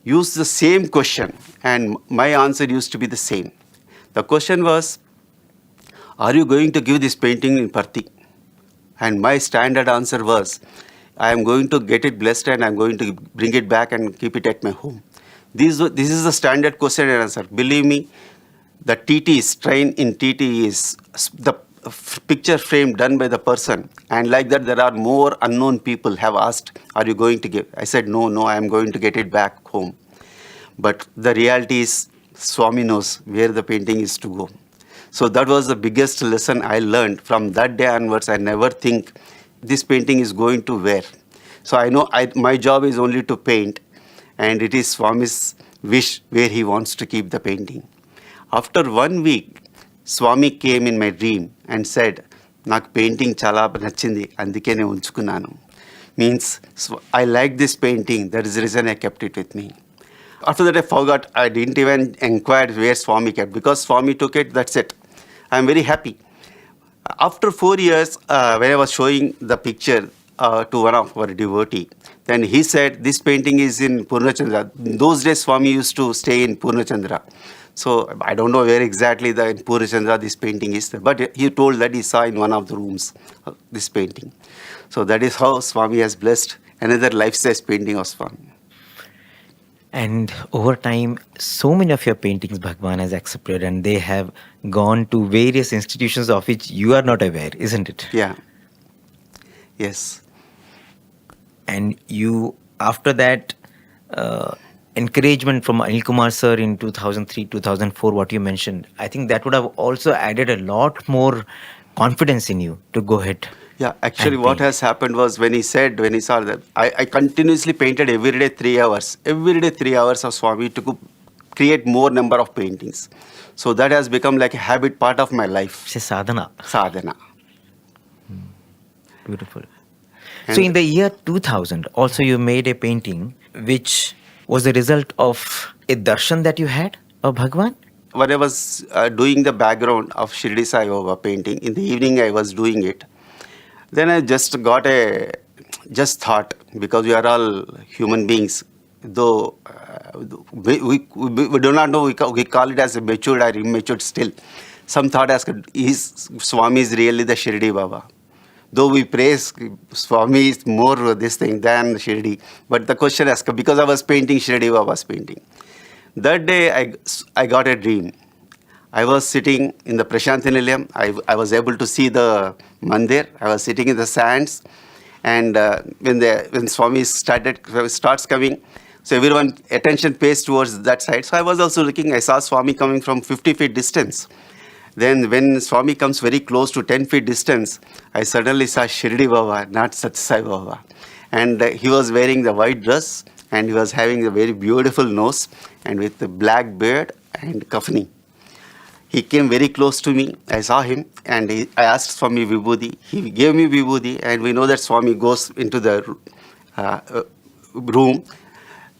used the same question and my answer used to be the same. The question was, are you going to give this painting in Parthi? And my standard answer was, I am going to get it blessed and I am going to bring it back and keep it at my home. This is the standard question and answer. Believe me, the train in TT is the picture frame done by the person. And like that, there are more unknown people have asked, are you going to give? I said, no, I am going to get it back home. But the reality is, Swami knows where the painting is to go. So that was the biggest lesson I learned. From that day onwards, I never think this painting is going to where. So I know my job is only to paint, and it is Swami's wish where he wants to keep the painting. After 1 week, Swami came in my dream and said, "Nak painting chala nachindi, andike ne unchukunnanu." Means I like this painting. That is the reason I kept it with me. After that, I forgot. I didn't even inquire where Swami kept, because Swami took it. That's it. I am very happy. After 4 years, when I was showing the picture to one of our devotee, then he said, this painting is in Purnachandra. In those days, Swami used to stay in Purnachandra. So I don't know where exactly in Purichandra this painting is, but he told that he saw in one of the rooms this painting. So that is how Swami has blessed another life-size painting of Swami. And over time, so many of your paintings Bhagavan has accepted, and they have gone to various institutions of which you are not aware, isn't it? Yeah. Yes. And you, after that, encouragement from Anil Kumar sir in 2003, 2004, what you mentioned, I think that would have also added a lot more confidence in you to go ahead. Yeah, actually and what paint. has happened was when he saw that, I continuously painted every day 3 hours. Every day 3 hours of Swami to create more number of paintings. So that has become like a habit, part of my life. It's a sadhana. Sadhana. Beautiful. And So in the year 2000, also you made a painting which was the result of a darshan that you had of Bhagavan? when I was doing the background of Shirdi Sai Baba painting, in the evening I was doing it. Then I just got just thought, because we are all human beings, though we do not know, we call it as a matured or immature still. Some thought as, Swami is really the Shirdi Baba. Though we praise Swami is more this thing than Shirdi. But the question is, because I was painting Shirdi Baba's painting. That day I got a dream. I was sitting in the Prasanthi Nilayam. I was able to see the Mandir. I was sitting in the sands. And when Swami starts coming, so everyone attention pays towards that side. So I was also looking, I saw Swami coming from 50 feet distance. Then when Swami comes very close to 10 feet distance, I suddenly saw Shirdi Baba, not Sathya Sai Baba. And he was wearing the white dress, and he was having a very beautiful nose, and with the black beard and kafani. He came very close to me. I saw him, and I asked Swami Vibhuti. He gave me Vibhuti, and we know that Swami goes into the room.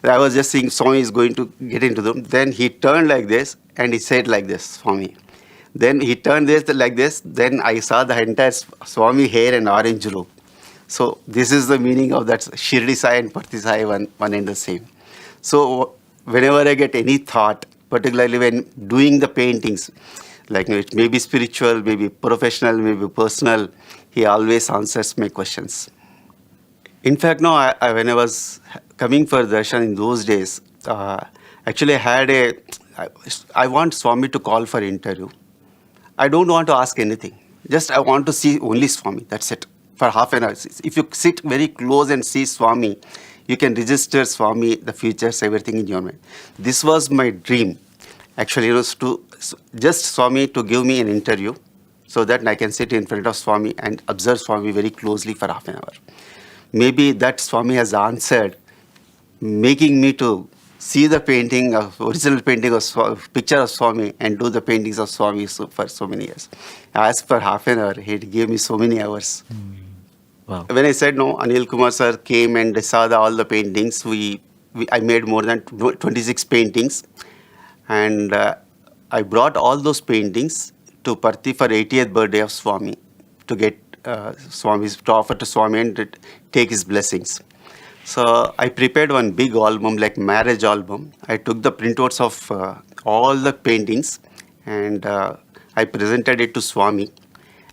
I was just seeing Swami is going to get into the room. Then he turned like this, and he said like this, Swami. Then he turned this like this. Then I saw the entire Swami hair and orange robe. So this is the meaning of that Shirdi Sai and Parthi Sai, one and the same. So whenever I get any thought, particularly when doing the paintings, like it may be spiritual, maybe professional, maybe personal, he always answers my questions. In fact, no, when I was coming for darshan in those days, actually I want Swami to call for interview. I don't want to ask anything. Just I want to see only Swami. That's it. For half an hour. If you sit very close and see Swami, you can register Swami, the futures, everything in your mind. This was my dream. Actually, to just Swami to give me an interview so that I can sit in front of Swami and observe Swami very closely for half an hour. Maybe that Swami has answered, making me to see the painting, original painting of picture of Swami and do the paintings of Swami for so many years. As for half an hour, he gave me so many hours. Wow. When I said no, Anil Kumar sir came and saw all the paintings. I made more than 26 paintings. And I brought all those paintings to Parthi for 80th birthday of Swami to get Swami's, to offer to Swami and take his blessings. So I prepared one big album, like marriage album. I took the printouts of all the paintings and I presented it to Swami.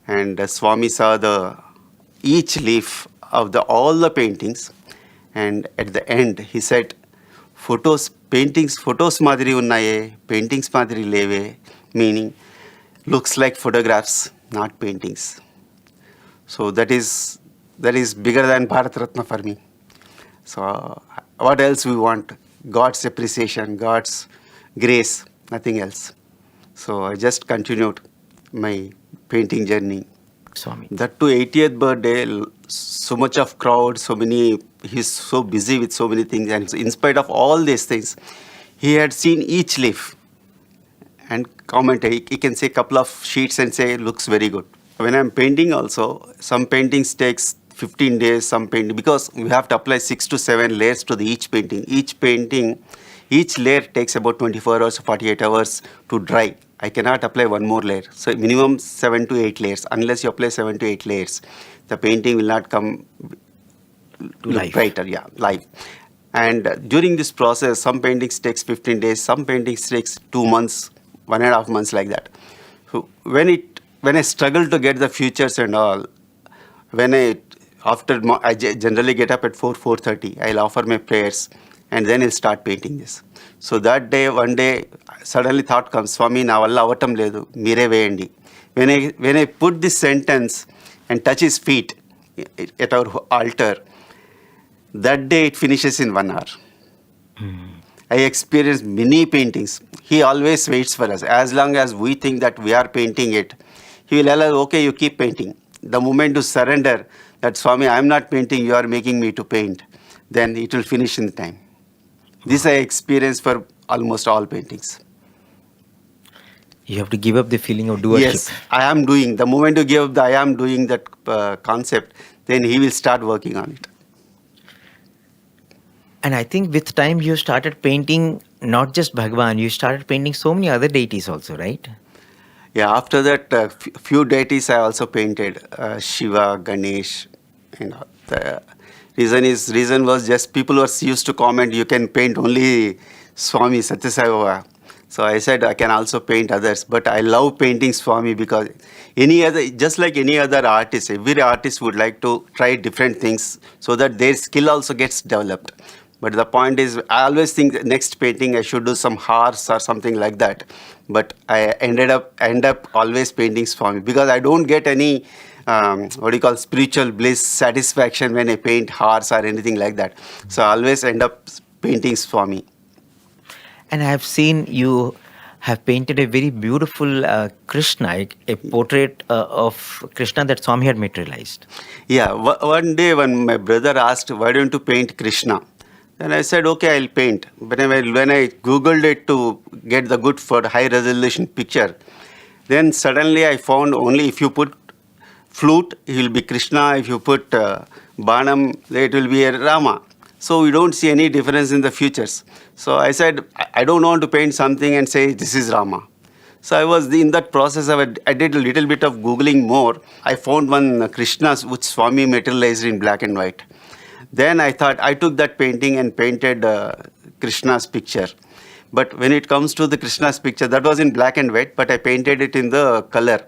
And Swami saw each leaf of all the paintings. And at the end, he said, photos madiri unnaye, paintings madiri leve, meaning looks like photographs, not paintings. So that is bigger than Bharat Ratna for me. So what else we want? God's appreciation, God's grace, nothing else. So I just continued my painting journey. Swami. That to 80th birthday, so much of crowd, he's so busy with so many things. And in spite of all these things, he had seen each leaf and commented. He can say a couple of sheets and say, looks very good. When I'm painting also, some paintings takes 15 days, because we have to apply 6 to 7 layers to each painting. Each layer takes about 24 hours, 48 hours to dry. I cannot apply one more layer. So minimum 7 to 8 layers. Unless you apply 7 to 8 layers, the painting will not come to life. brighter, live. And during this process, some paintings takes 15 days, some paintings takes 2 months, 1.5 months, like that. So when I struggle to get the futures and all, I generally get up at 4:30. I'll offer my prayers, and then I'll start painting this. So that day, one day, suddenly thought comes, Swami, na valla avatam ledu, mere veyandi. When I put this sentence and touch his feet at our altar, that day it finishes in 1 hour. I experienced many paintings. He always waits for us. As long as we think that we are painting it, he will allow, okay, you keep painting. The moment to surrender that, Swami, I am not painting, you are making me to paint, then it will finish in time. This I experienced for almost all paintings. You have to give up the feeling of doership. Yes, I am doing. The moment you give up the I am doing that concept, then he will start working on it. And I think with time you started painting not just Bhagawan, you started painting so many other deities also, right? Yeah, after that, few deities I also painted, Shiva, Ganesh, and all. The reason was just people were used to comment, you can paint only Swami, Sathya Sai. So I said I can also paint others, but I love painting Swami because just like any other artist, every artist would like to try different things so that their skill also gets developed. But the point is, I always think next painting I should do some horse or something like that. But I end up always painting Swami because I don't get any spiritual bliss, satisfaction when I paint horse or anything like that. So I always end up painting Swami. And I have seen you have painted a very beautiful Krishna, a portrait of Krishna that Swami had materialized. Yeah, one day when my brother asked, why don't you paint Krishna? Then I said, okay, I'll paint. But when I Googled it to get the good for high resolution picture, then suddenly I found only if you put flute, he will be Krishna. If you put Banam, it will be a Rama. So we don't see any difference in the features. So I said, I don't want to paint something and say this is Rama. So I was in that process I did a little bit of Googling more. I found one Krishna which Swami materialized in black and white. Then I thought, I took that painting and painted Krishna's picture. But when it comes to the Krishna's picture, that was in black and white, but I painted it in the color.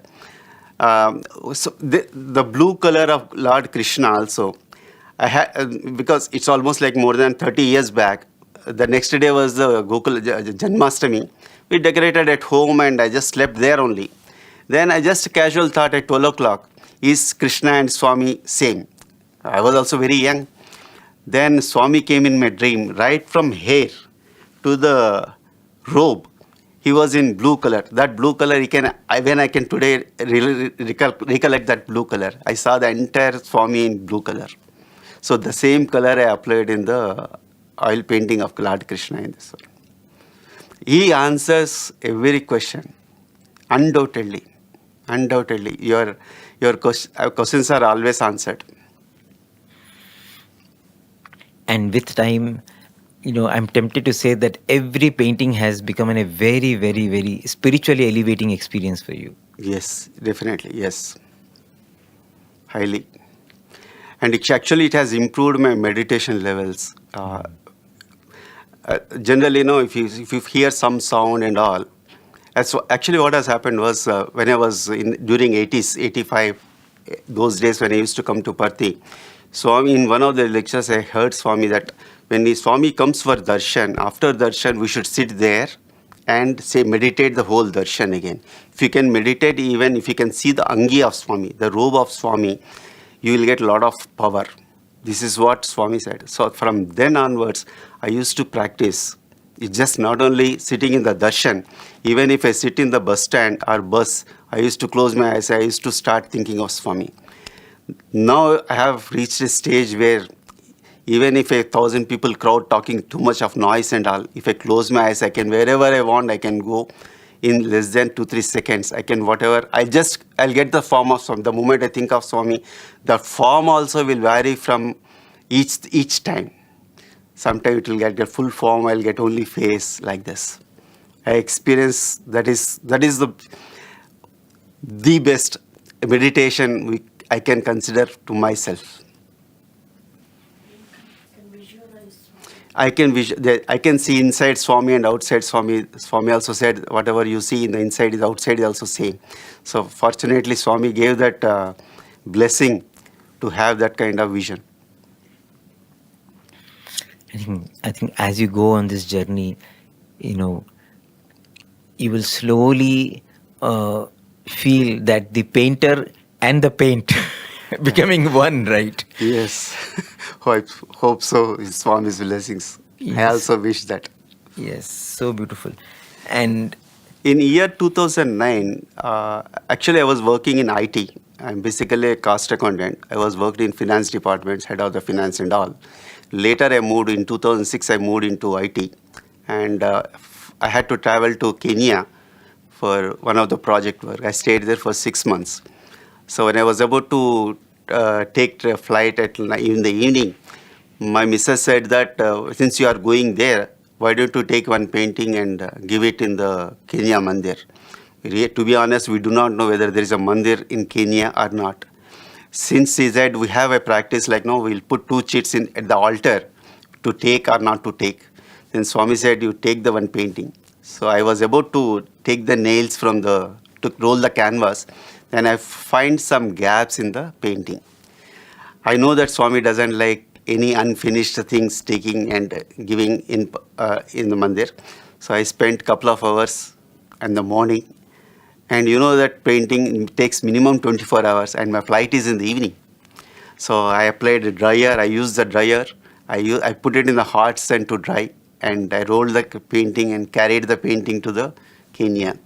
So the blue color of Lord Krishna also, I had, because it's almost like more than 30 years back. The next day was the Gokul Janmashtami. We decorated at home and I just slept there only. Then I just casual thought at 12 o'clock, is Krishna and Swami same? I was also very young. Then Swami came in my dream, right from hair to the robe. He was in blue color. That blue color, when I can today recollect that blue color. I saw the entire Swami in blue color. So the same color I applied in the oil painting of Lord Krishna in this one. He answers every question, undoubtedly. Undoubtedly, your questions are always answered. And with time, I'm tempted to say that every painting has become a very, very, very spiritually elevating experience for you. Yes, definitely, yes. Highly. And it has improved my meditation levels. Generally, if you hear some sound and all, actually what has happened was when I was during 80s, 85, those days when I used to come to Parthi, Swami, in one of the lectures, I heard Swami that when Swami comes for darshan, after darshan, we should sit there and meditate the whole darshan again. If you can meditate, even if you can see the angi of Swami, the robe of Swami, you will get a lot of power. This is what Swami said. So from then onwards, I used to practice. It's just not only sitting in the darshan. Even if I sit in the bus stand or bus, I used to close my eyes. I used to start thinking of Swami. Now I have reached a stage where even if 1,000 people crowd talking too much of noise and all, if I close my eyes, I can, wherever I want, I can go in less than 2-3 seconds. I can whatever, I'll get the form of Swami. The moment I think of Swami, the form also will vary from each time. Sometimes it will get a full form, I'll get only face like this. I experience that is the best meditation I can consider to myself. I can see inside Swami and outside Swami. Swami also said, whatever you see in the inside is outside is also same. So fortunately, Swami gave that blessing to have that kind of vision. I think as you go on this journey, you will slowly feel that the painter and the paint becoming one, right? Yes, hope so. With Swami's blessings. Yes. I also wish that. Yes, so beautiful. And In year 2009, actually I was working in IT. I'm basically a cost accountant. I was working in finance departments, head of the finance and all. Later I moved in 2006, I moved into IT. And I had to travel to Kenya for one of the project work. I stayed there for 6 months. So when I was about to take a flight in the evening, my missus said that since you are going there, why don't you take one painting and give it in the Kenya Mandir? To be honest, we do not know whether there is a Mandir in Kenya or not. Since he said we have a practice like, no, we'll put 2 chits at the altar to take or not to take. Then Swami said, you take the one painting. So I was about to take the nails to roll the canvas. Then I find some gaps in the painting. I know that Swami doesn't like any unfinished things taking and giving in the Mandir. So I spent couple of hours in the morning. And you know that painting takes minimum 24 hours and my flight is in the evening. So I applied a dryer, I used the dryer, I put it in the hot sun to dry and I rolled the painting and carried the painting to the Kenya.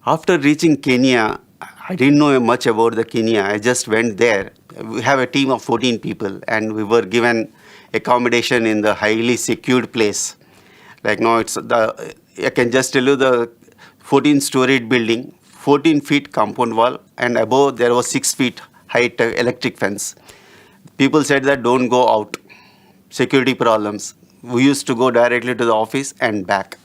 After reaching Kenya, I didn't know much about the Kenya. I just went there. We have a team of 14 people and we were given accommodation in the highly secured place. Like now I can just tell you the 14-storied building, 14 feet compound wall and above there was 6 feet height electric fence. People said that don't go out, security problems. We used to go directly to the office and back.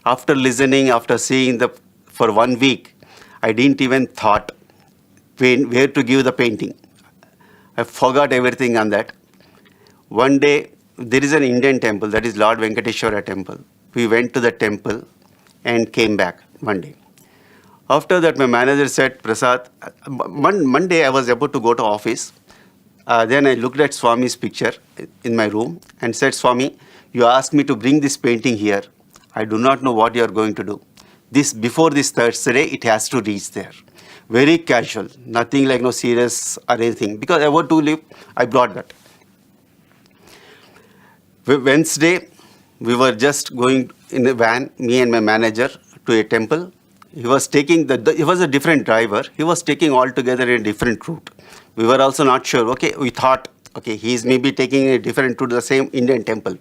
After listening, after seeing for 1 week, I didn't even thought where to give the painting. I forgot everything on that. One day, there is an Indian temple, that is Lord Venkateshwara temple. We went to the temple and came back Monday. After that, my manager said, Prasad, Monday I was about to go to office. Then I looked at Swami's picture in my room and said, Swami, you asked me to bring this painting here. I do not know what you are going to do. Before this Thursday, it has to reach there. Very casual, nothing like no serious or anything. Because I want to leave, I brought that. Wednesday, we were just going in a van, me and my manager, to a temple. He was taking he was a different driver. He was taking altogether a different route. We were also not sure. Okay, we thought, okay, he is maybe taking a different route to the same Indian temple.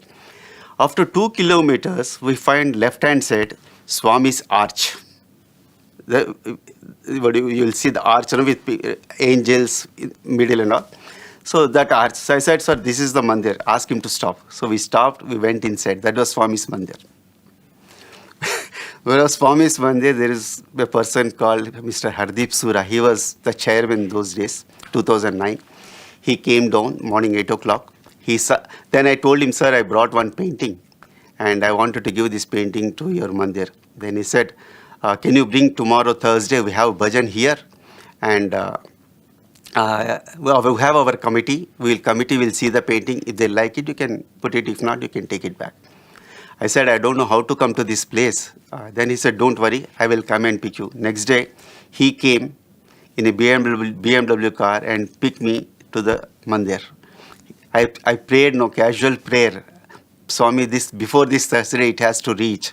After 2 kilometers, we find left-hand side, Swami's arch. You will see the arch with angels in middle and all. So that arch. So I said, sir, this is the Mandir. Ask him to stop. So we stopped. We went inside. That was Swami's Mandir. Whereas Swami's Mandir, there is a person called Mr. Hardeep Sura. He was the chairman those days, 2009. He came down morning 8 o'clock. Then I told him, sir, I brought one painting and I wanted to give this painting to your Mandir. Then he said, can you bring tomorrow, Thursday? We have bhajan here and we have our committee. Committee will see the painting. If they like it, you can put it. If not, you can take it back. I said, I don't know how to come to this place. Then he said, don't worry, I will come and pick you. Next day, he came in a BMW car and picked me to the Mandir. I prayed, no casual prayer. Swami, before this Thursday, it has to reach.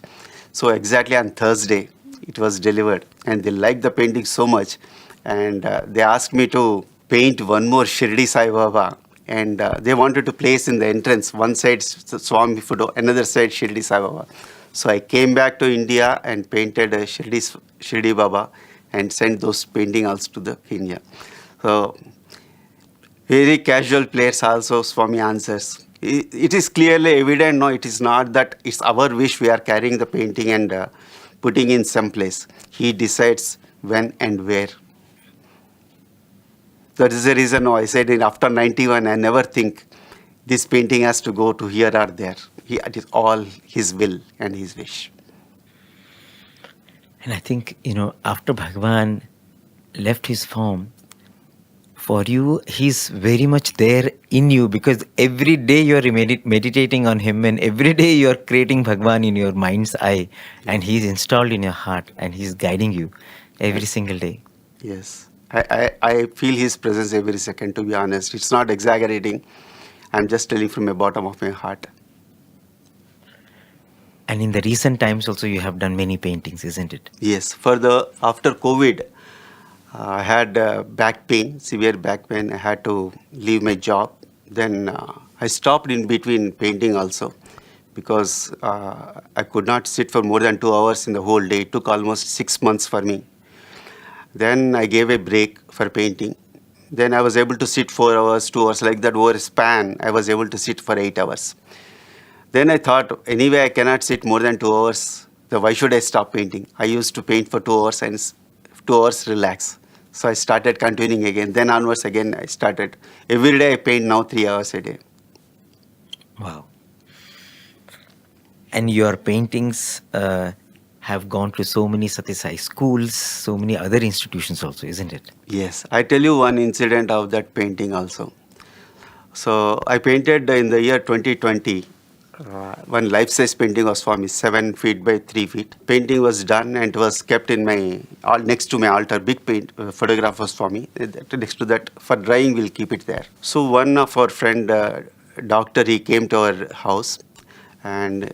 So exactly on Thursday, it was delivered. And they liked the painting so much. And they asked me to paint one more Shirdi Sai Baba. And they wanted to place in the entrance, one side Swami photo, another side Shirdi Sai Baba. So I came back to India and painted a Shirdi Baba and sent those paintings also to the Kenya. So very casual players also Swami answers. It is clearly evident, no, it is not that it's our wish we are carrying the painting and putting in some place. He decides when and where. That is the reason I said after 91, I never think this painting has to go to here or there. It is all his will and his wish. And I think, after Bhagavan left his form, for you, he's very much there in you, because every day you're meditating on him, and every day you're creating Bhagavan in your mind's eye, and he's installed in your heart, and he's guiding you every single day. Yes. I feel his presence every second, to be honest. It's not exaggerating. I'm just telling from the bottom of my heart. And in the recent times also, you have done many paintings, isn't it? Yes. After COVID, I had back pain, severe back pain. I had to leave my job. Then I stopped in between painting also, because I could not sit for more than 2 hours in the whole day. It took almost 6 months for me. Then I gave a break for painting. Then I was able to sit 4 hours, 2 hours, like that. Over a span, I was able to sit for 8 hours. Then I thought, anyway, I cannot sit more than 2 hours. So why should I stop painting? I used to paint for 2 hours and 2 hours relax. So I started continuing again. Then onwards again, I started. Every day I paint now 3 hours a day. Wow. And your paintings have gone to so many Sathya Sai schools, so many other institutions also, isn't it? Yes. I tell you one incident of that painting also. So I painted in the year 2020. One life-size painting of Swami, 7 feet by 3 feet. Painting was done and was kept in next to my altar. Big photograph of Swami. Next to that, for drying, we'll keep it there. So one of our friend, doctor, he came to our house, and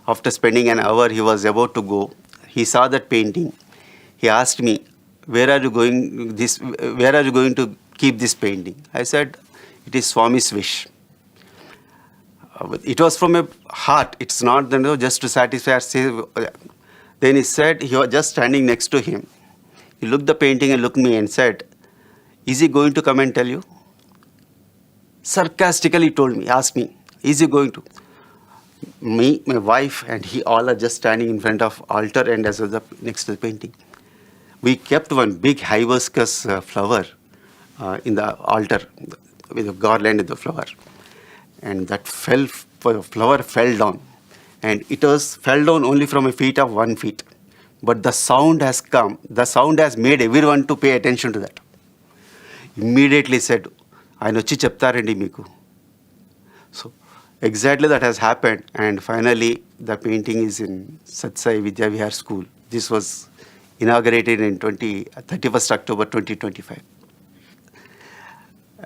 after spending an hour, he was about to go. He saw that painting. He asked me, "Where are you going? Where are you going to keep this painting?" I said, "It is Swami's wish." It was from a heart. It's not just to satisfy or Then he said, he was just standing next to him. He looked the painting and looked at me and said, "Is he going to come and tell you?" Sarcastically told me, asked me, "Is he going to?" Me, my wife, and he all are just standing in front of altar and as well next to the painting. We kept one big hibiscus flower in the altar with a garland of the flower. And that flower fell down. And it fell down only from a feet of 1 feet. But the sound has come. The sound has made everyone to pay attention to that. Immediately said, "I know cheptarandi meeku." So exactly that has happened. And finally, the painting is in Sathya Sai Vidya Vihar School. This was inaugurated in 31st October 2025.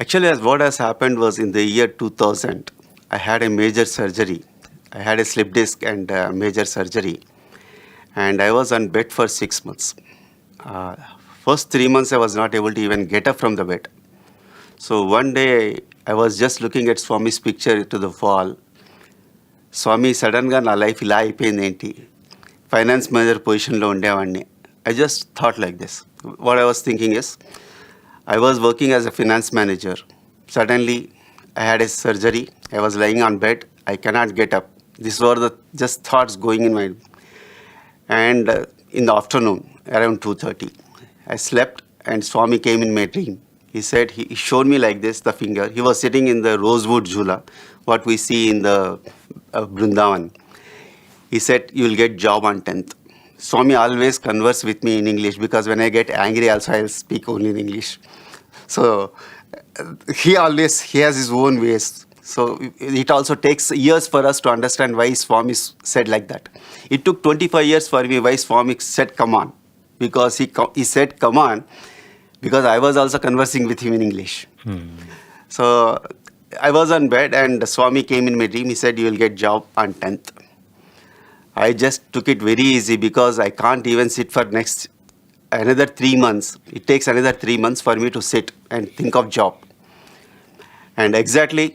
Actually, what has happened was in the year 2000, I had a major surgery. I had a slip disc and major surgery. And I was on bed for 6 months. First 3 months, I was not able to even get up from the bed. So one day, I was just looking at Swami's picture to the wall. Swami, suddenly na life ila ayipindi enti. Finance manager position lo undevanni. I just thought like this. What I was thinking is, I was working as a finance manager. Suddenly, I had a surgery. I was lying on bed. I cannot get up. These were the just thoughts going in my. And in the afternoon, around 2:30, I slept and Swami came in my dream. He said, he showed me like this, the finger. He was sitting in the rosewood jhula, what we see in the Vrindavan. He said, "You will get job on 10th. Swami always converse with me in English, because when I get angry also I'll speak only in English. So he has his own ways. So it also takes years for us to understand why Swami said like that. It took 25 years for me why Swami said come on. Because he said come on, because I was also conversing with him in English. So I was on bed and Swami came in my dream. He said, "You will get job on 10th. I just took it very easy, because I can't even sit for next another 3 months. It takes another 3 months for me to sit and think of job. And exactly,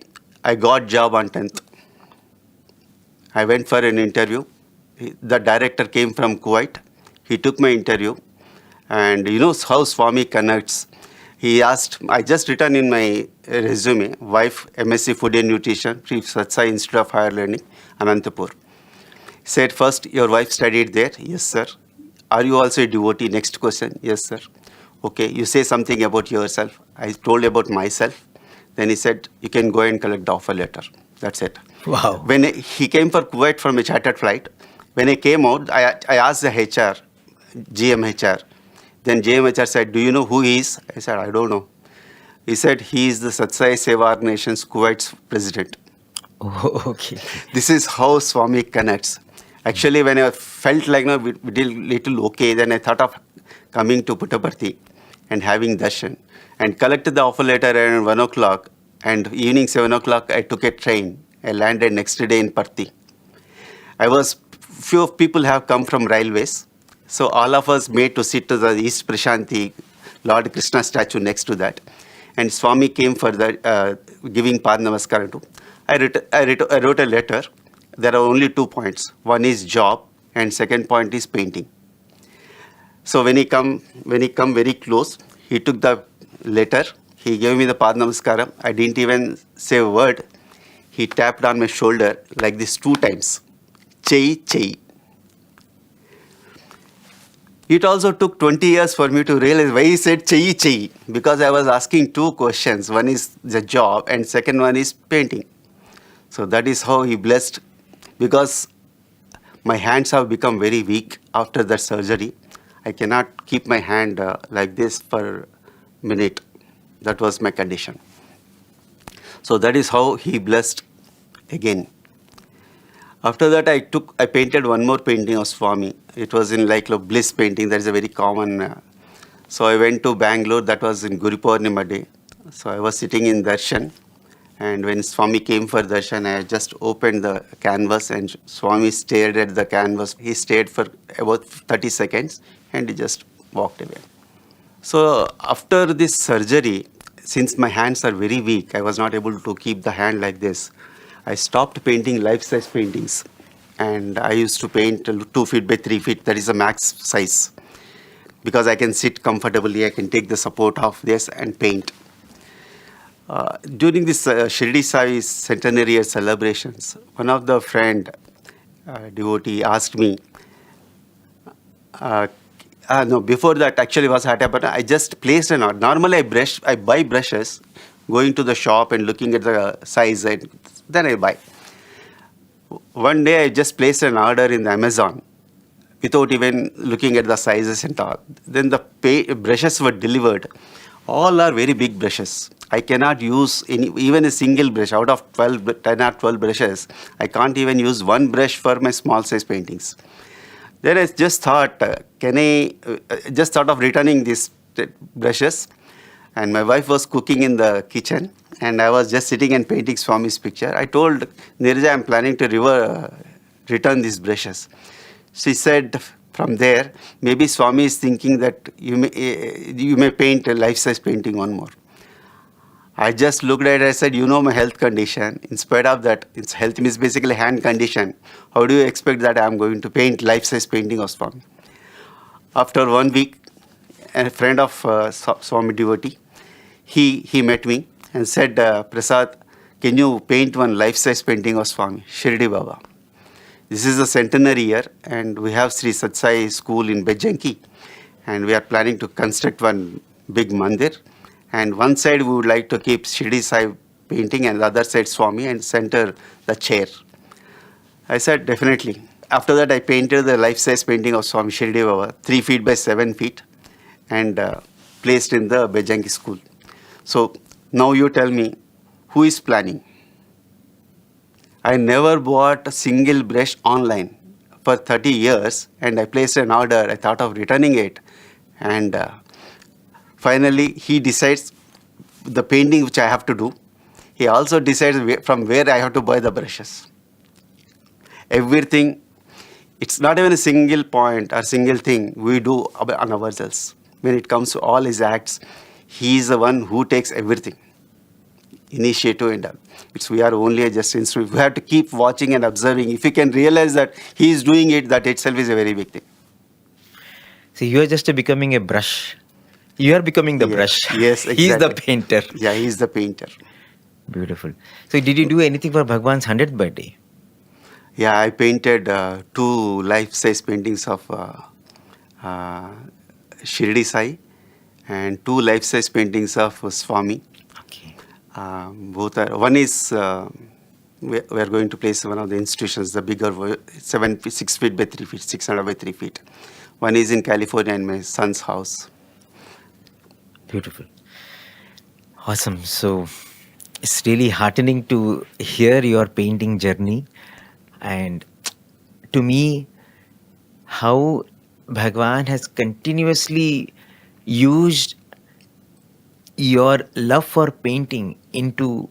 I got job on 10th. I went for an interview. The director came from Kuwait. He took my interview. And you know how Swami connects. He asked, I just written in my resume, wife, MSc Food and Nutrition, Satsang Sai Institute of Higher Learning, Anantapur. Said, "First, your wife studied there?" "Yes, sir." "Are you also a devotee?" Next question. "Yes, sir." "Okay, you say something about yourself." I told about myself. Then he said, you can go and collect the offer letter. That's it. Wow. When he came for Kuwait from a chartered flight, when I came out, I asked the HR, GMHR. Then GMHR said, do you know who he is? I said, I don't know. He said, he is the Satsang Seva Organization's Kuwait's president. Oh, okay. This is how Swami connects. Actually, when I felt like we did little okay, then I thought of coming to Puttaparthi and having darshan, and collected the offer letter around 1 o'clock, and evening 7 o'clock I took a train. I landed next day in Parthi. Few of people have come from railways, so all of us made to sit to the East Prasanthi, Lord Krishna statue next to that, and Swami came for the giving Pad Namaskar to. I wrote a letter. There are only 2 points. One is job, and second point is painting. So when he come very close, he took the letter. He gave me the Pad Namaskaram. I didn't even say a word. He tapped on my shoulder like this 2 times. Chai, chai. It also took 20 years for me to realize why he said chai, chai. Because I was asking 2 questions. One is the job, and second one is painting. So that is how he blessed. Because my hands have become very weak after that surgery. I cannot keep my hand like this for a minute. That was my condition. So that is how he blessed again. After that, I painted one more painting of Swami. It was in like a bliss painting. That is a very common. So I went to Bangalore. That was in Guru Purnima day. So I was sitting in darshan. And when Swami came for darshan, I just opened the canvas and Swami stared at the canvas. He stayed for about 30 seconds and he just walked away. So after this surgery, since my hands are very weak, I was not able to keep the hand like this. I stopped painting life-size paintings. And I used to paint 2 feet by 3 feet. That is the max size. Because I can sit comfortably, I can take the support of this and paint. During this Shirdi Sai centenary celebrations, one of the friend, devotee, asked me, no, before that actually was happened, I just placed an order. Normally I buy brushes, going to the shop and looking at the size, and then I buy. One day I just placed an order in the Amazon without even looking at the sizes and all. Then the brushes were delivered. All are very big brushes. I cannot use even a single brush. Out of 10 or 12 brushes, I can't even use one brush for my small size paintings. Then I just thought, just thought of returning these brushes. And my wife was cooking in the kitchen, and I was just sitting and painting Swami's picture. I told Nirja, I'm planning to return these brushes. She said, from there, maybe Swami is thinking that you may paint a life-size painting one more. I just looked at it, I said, you know my health condition. In spite of that, it's health means basically hand condition. How do you expect that I'm going to paint life-size painting of Swami? After 1 week, a friend of Swami devotee, he met me and said, Prasad, can you paint one life-size painting of Swami, Shirdi Baba? This is the centenary year, and we have Sri Sathya Sai school in Bhajans, and we are planning to construct one big Mandir. And one side we would like to keep Shirdi Sai painting, and the other side Swami, and center the chair. I said, definitely. After that, I painted the life-size painting of Swami Shirdi Baba, 3 feet by 7 feet, and placed in the Bhajans school. So now you tell me, who is planning? I never bought a single brush online for 30 years, and I placed an order. I thought of returning it, and finally he decides the painting which I have to do. He also decides from where I have to buy the brushes. Everything, it's not even a single point or single thing we do on ourselves. When it comes to all his acts, he is the one who takes everything. Initiative and all. We are only just instruments. We have to keep watching and observing. If you can realize that he is doing it, that itself is a very big thing. See, you are just becoming a brush. You are becoming the brush. Yes, exactly. He is the painter. Yeah, he is the painter. Beautiful. So did you do anything for Bhagawan's 100th birthday? Yeah, I painted 2 life-size paintings of Shirdi Sai and 2 life-size paintings of Swami. Okay. Both are. One is we are going to place one of the institutions, the bigger 6 feet by 3 feet, 600 by 3 feet. One is in California in my son's house. Beautiful. Awesome. So it's really heartening to hear your painting journey, and to me, how Bhagawan has continuously used your love for painting into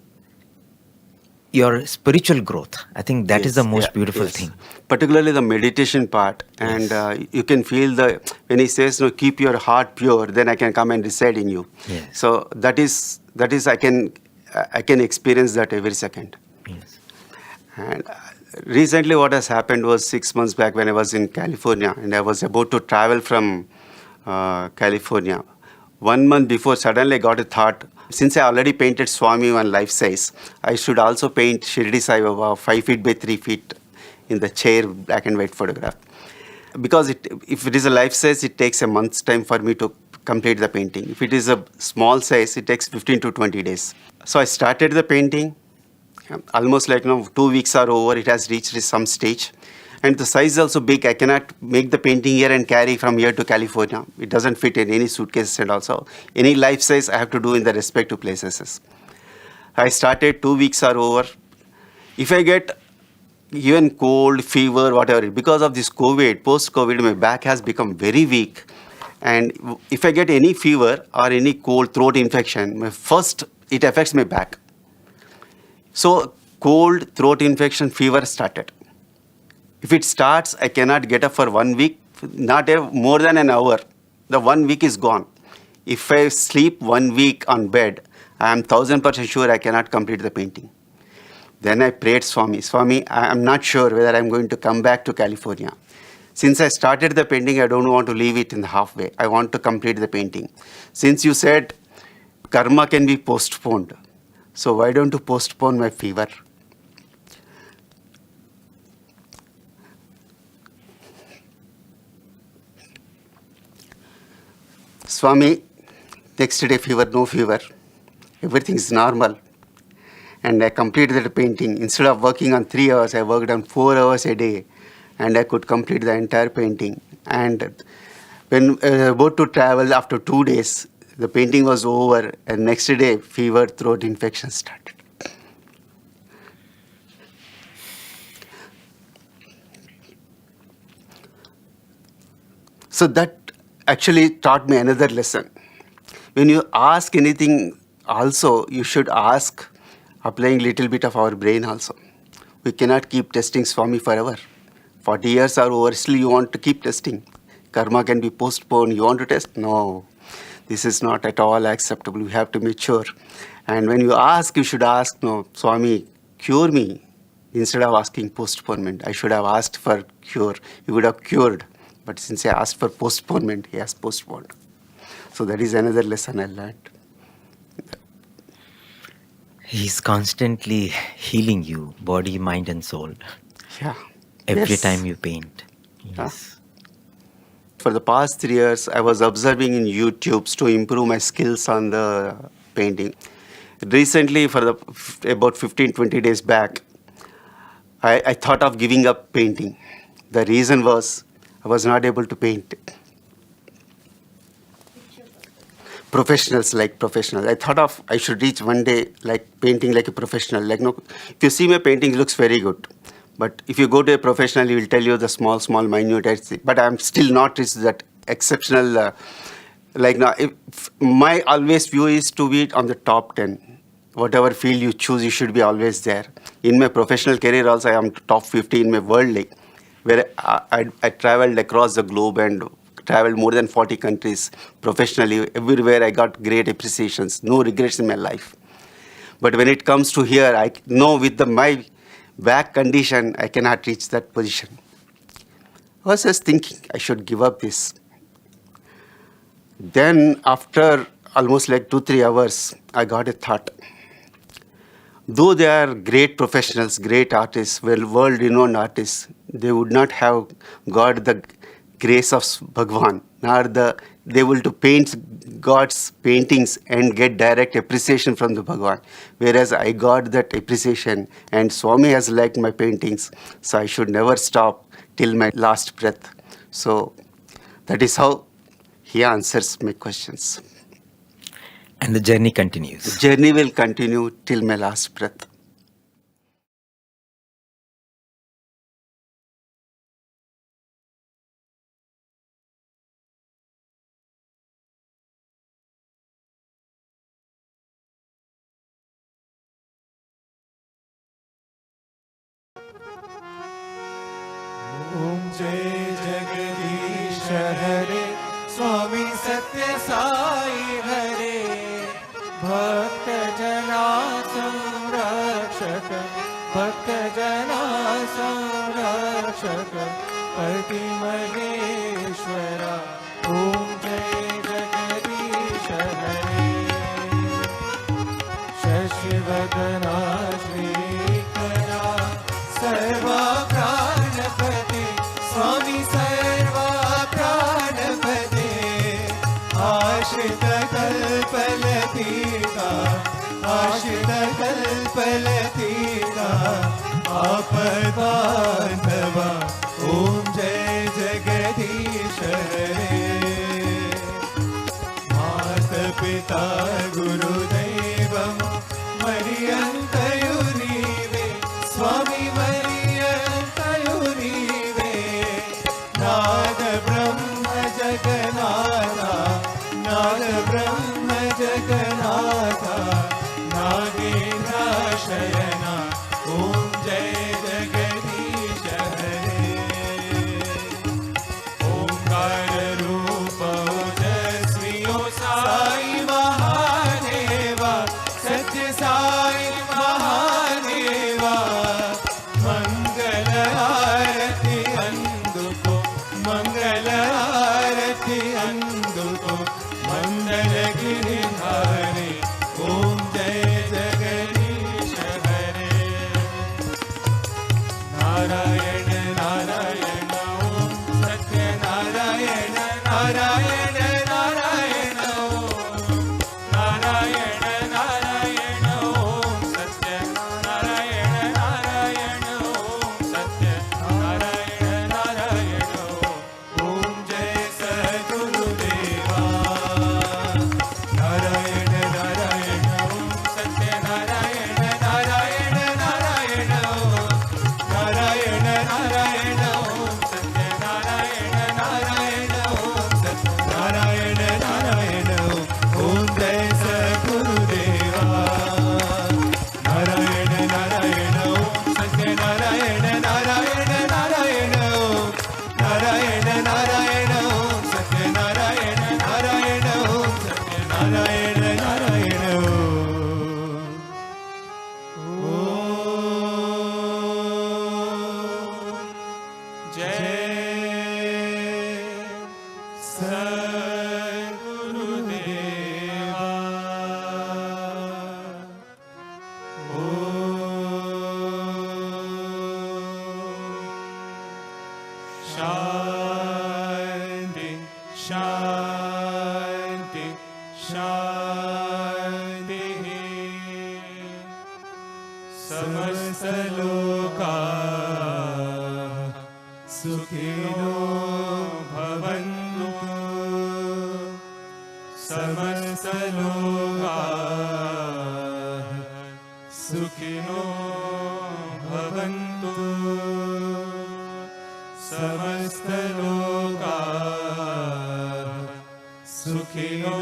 your spiritual growth. I think that is the most beautiful thing. Particularly the meditation part, and you can feel when he says, "No, keep your heart pure, then I can come and reside in you." Yes. So that is I can experience that every second. Yes. And recently, what has happened was 6 months back when I was in California, and I was about to travel from California. 1 month before, suddenly I got a thought. Since I already painted Swami on life size, I should also paint Shirdi Sai Baba 5 feet by 3 feet in the chair, black and white photograph. Because if it is a life size, it takes a month's time for me to complete the painting. If it is a small size, it takes 15 to 20 days. So I started the painting. Almost 2 weeks are over. It has reached some stage. And the size is also big. I cannot make the painting here and carry from here to California. It doesn't fit in any suitcases, and also any life size I have to do in the respective places. I started, 2 weeks are over. If I get even cold, fever, whatever, because of this COVID, post-COVID, my back has become very weak. And if I get any fever or any cold throat infection, it affects my back. So cold, throat infection, fever started. If it starts, I cannot get up for 1 week, not more than an hour. The 1 week is gone. If I sleep 1 week on bed, I am 1000% sure I cannot complete the painting. Then I prayed Swami, I am not sure whether I am going to come back to California. Since I started the painting, I don't want to leave it in the halfway. I want to complete the painting. Since you said karma can be postponed, so why don't you postpone my fever? Swami, next day fever, no fever. Everything is normal. And I completed the painting. Instead of working on 3 hours, I worked on 4 hours a day. And I could complete the entire painting. And when about to travel after 2 days, the painting was over. And next day, fever, throat infection started. So that actually taught me another lesson. When you ask anything also, you should ask applying little bit of our brain also. We cannot keep testing Swami forever. 40 years are over, still you want to keep testing. Karma can be postponed. You want to test? No. This is not at all acceptable. We have to mature. And when you ask, you should ask, no, Swami, cure me. Instead of asking postponement, I should have asked for cure. He would have cured. But since I asked for postponement, he has postponed. So that is another lesson I learned. He's constantly healing you, body, mind, and soul. Yeah. Every Yes. time you paint. Yes. For the past 3 years, I was observing in YouTubes to improve my skills on the painting. Recently, about 15, 20 days back, I thought of giving up painting. The reason was I was not able to paint. Professionals. I thought I should reach one day painting like a professional. If you see my painting, it looks very good. But if you go to a professional, he will tell you the small, minute. But I'm still not reached that exceptional. My always view is to be on the top 10. Whatever field you choose, you should be always there. In my professional career also, I am top 50 in my world league, where I traveled across the globe and traveled more than 40 countries professionally. Everywhere I got great appreciations, no regrets in my life. But when it comes to here, I know with my back condition, I cannot reach that position. I was just thinking I should give up this. Then after almost 2-3 hours, I got a thought. Though they are great professionals, great artists, world-renowned artists, they would not have got the grace of Bhagawan, nor the they will to paint God's paintings and get direct appreciation from the Bhagawan. Whereas I got that appreciation and Swami has liked my paintings, so I should never stop till my last breath. So that is how he answers my questions. And the journey continues. The journey will continue till my last breath. ओम जय जगदीश हरे स्वामी सत्य साई हरे भक्त जना संरक्षक भक्त जना संरक्षक पति महेश्वरा ओम जय जगदीश हरे शशिवदना श्रीकरा सर्वा प्राणपते स्वामी सर्वा प्राणपते आश्रित कल्पलतिका आश्रित कल्पलतिका आपद्बान्धवा ओम जय जगदीश हरे माता पिता गुरुदैवं मरियन्तयुरीवे स्वामी मरियन्तयुरीवे नाद ब्रह्म जगन्नाथा नाद ब्रह्म जगन्नाथा नागेन्द्र शयना ओम जय जगदीश हरे ओंकार रूप ओजस्वी ओ साई महादेवा सत्य साई महादेवा मंगल आरती अंदुको मंगल आरती अंदुको मंगल गिरिधारे ओम जय जगदीश हरे नारायण नारायण ओम सत्य नारायण नारायण नारायण ओम नारायण नारायण ओम सत्य नारायण नारायण ओम सत्य नारायण नारायण ओम जय सद्गुरुदेवा नारायण नारायण ओम सत्य नारायण नारायण नारायण ओम नारायण नारायण ओम सत्य नारायण नारायण ओम सत्य नारायण नारायण ओम जय सद्गुरुदेवा नारायण नारायण ओम सत्य नारायण नारायण नारायण ओम नारायण नारायण ओम सत्य नारायण नारायण ओम सत्य नारायण नारायण ओम जय सद्गुरुदेवा शांति शांति शांति समस्त लोका सुखिनो भवन्तु समस्त लोका सुखिनो भवन्तु समस्त लोका सुखिनो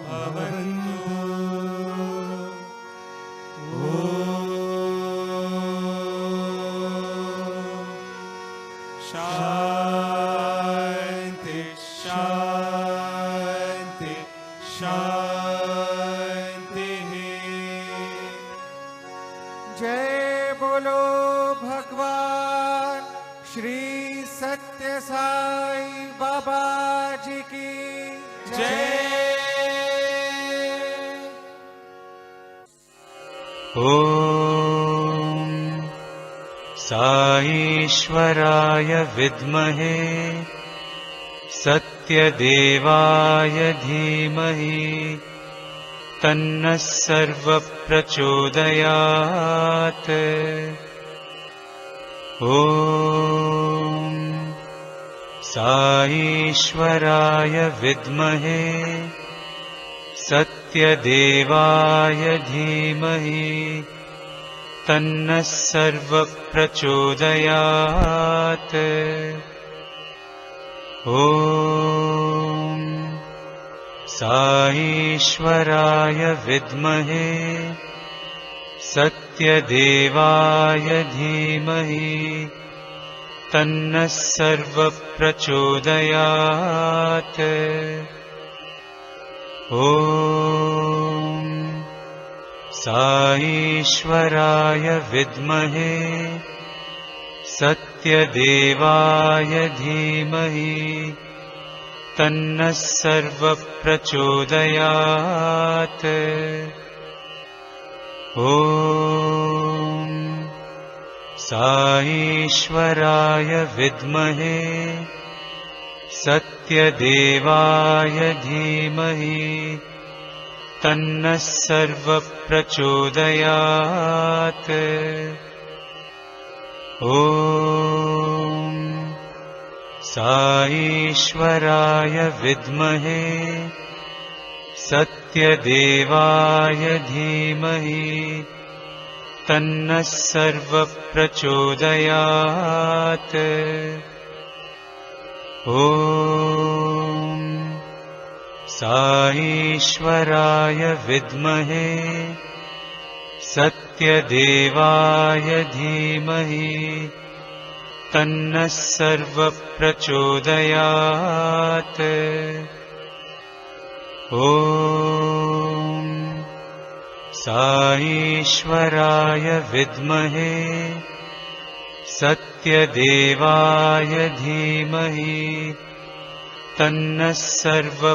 भवन्तु शांति शांति शांति जय बोलो भगवान श्री सत्य साई बाबा जी की जय ॐ साईश्वराय विद्महे सत्य सत्यदेवाय धीमहि तन्नः सर्वप्रचोदयात्। ॐ साईश्वराय विद्महे सत्यदेवाय धीमहि तन्नः सर्वप्रचोदयात्। ॐ साईश्वराय विद्महे सत्यदेवाय धीमहि तन्नः सर्वप्रचोदयात्। ॐ साईश्वराय विद्महे सत्यदेवाय धीमहि तन्नः सर्वप्रचोदयात्। ॐ साईश्वराय विद्महे सत्यदेवाय धीमहि तन्नः सर्वप्रचोदयात्। ॐ साईश्वराय विद्महे सत्यदेवाय धीमहि तन्नः सर्वप्रचोदयात्। ॐ साईश्वराय विद्महे सत्यदेवाय धीमहि तन्नः सर्वप्रचोदयात्। ॐ साईश्वराय विद्महे सत्यदेवाय धीमहि तन्नः सर्वप्रचोदयात्।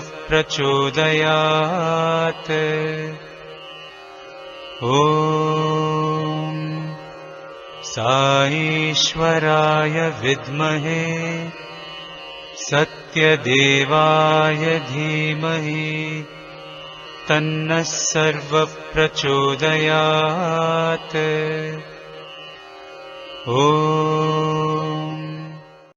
ॐ साईश्वराय विद्महे सत्यदेवाय धीमहि तन्नः सर्वप्रचोदयात्। ॐ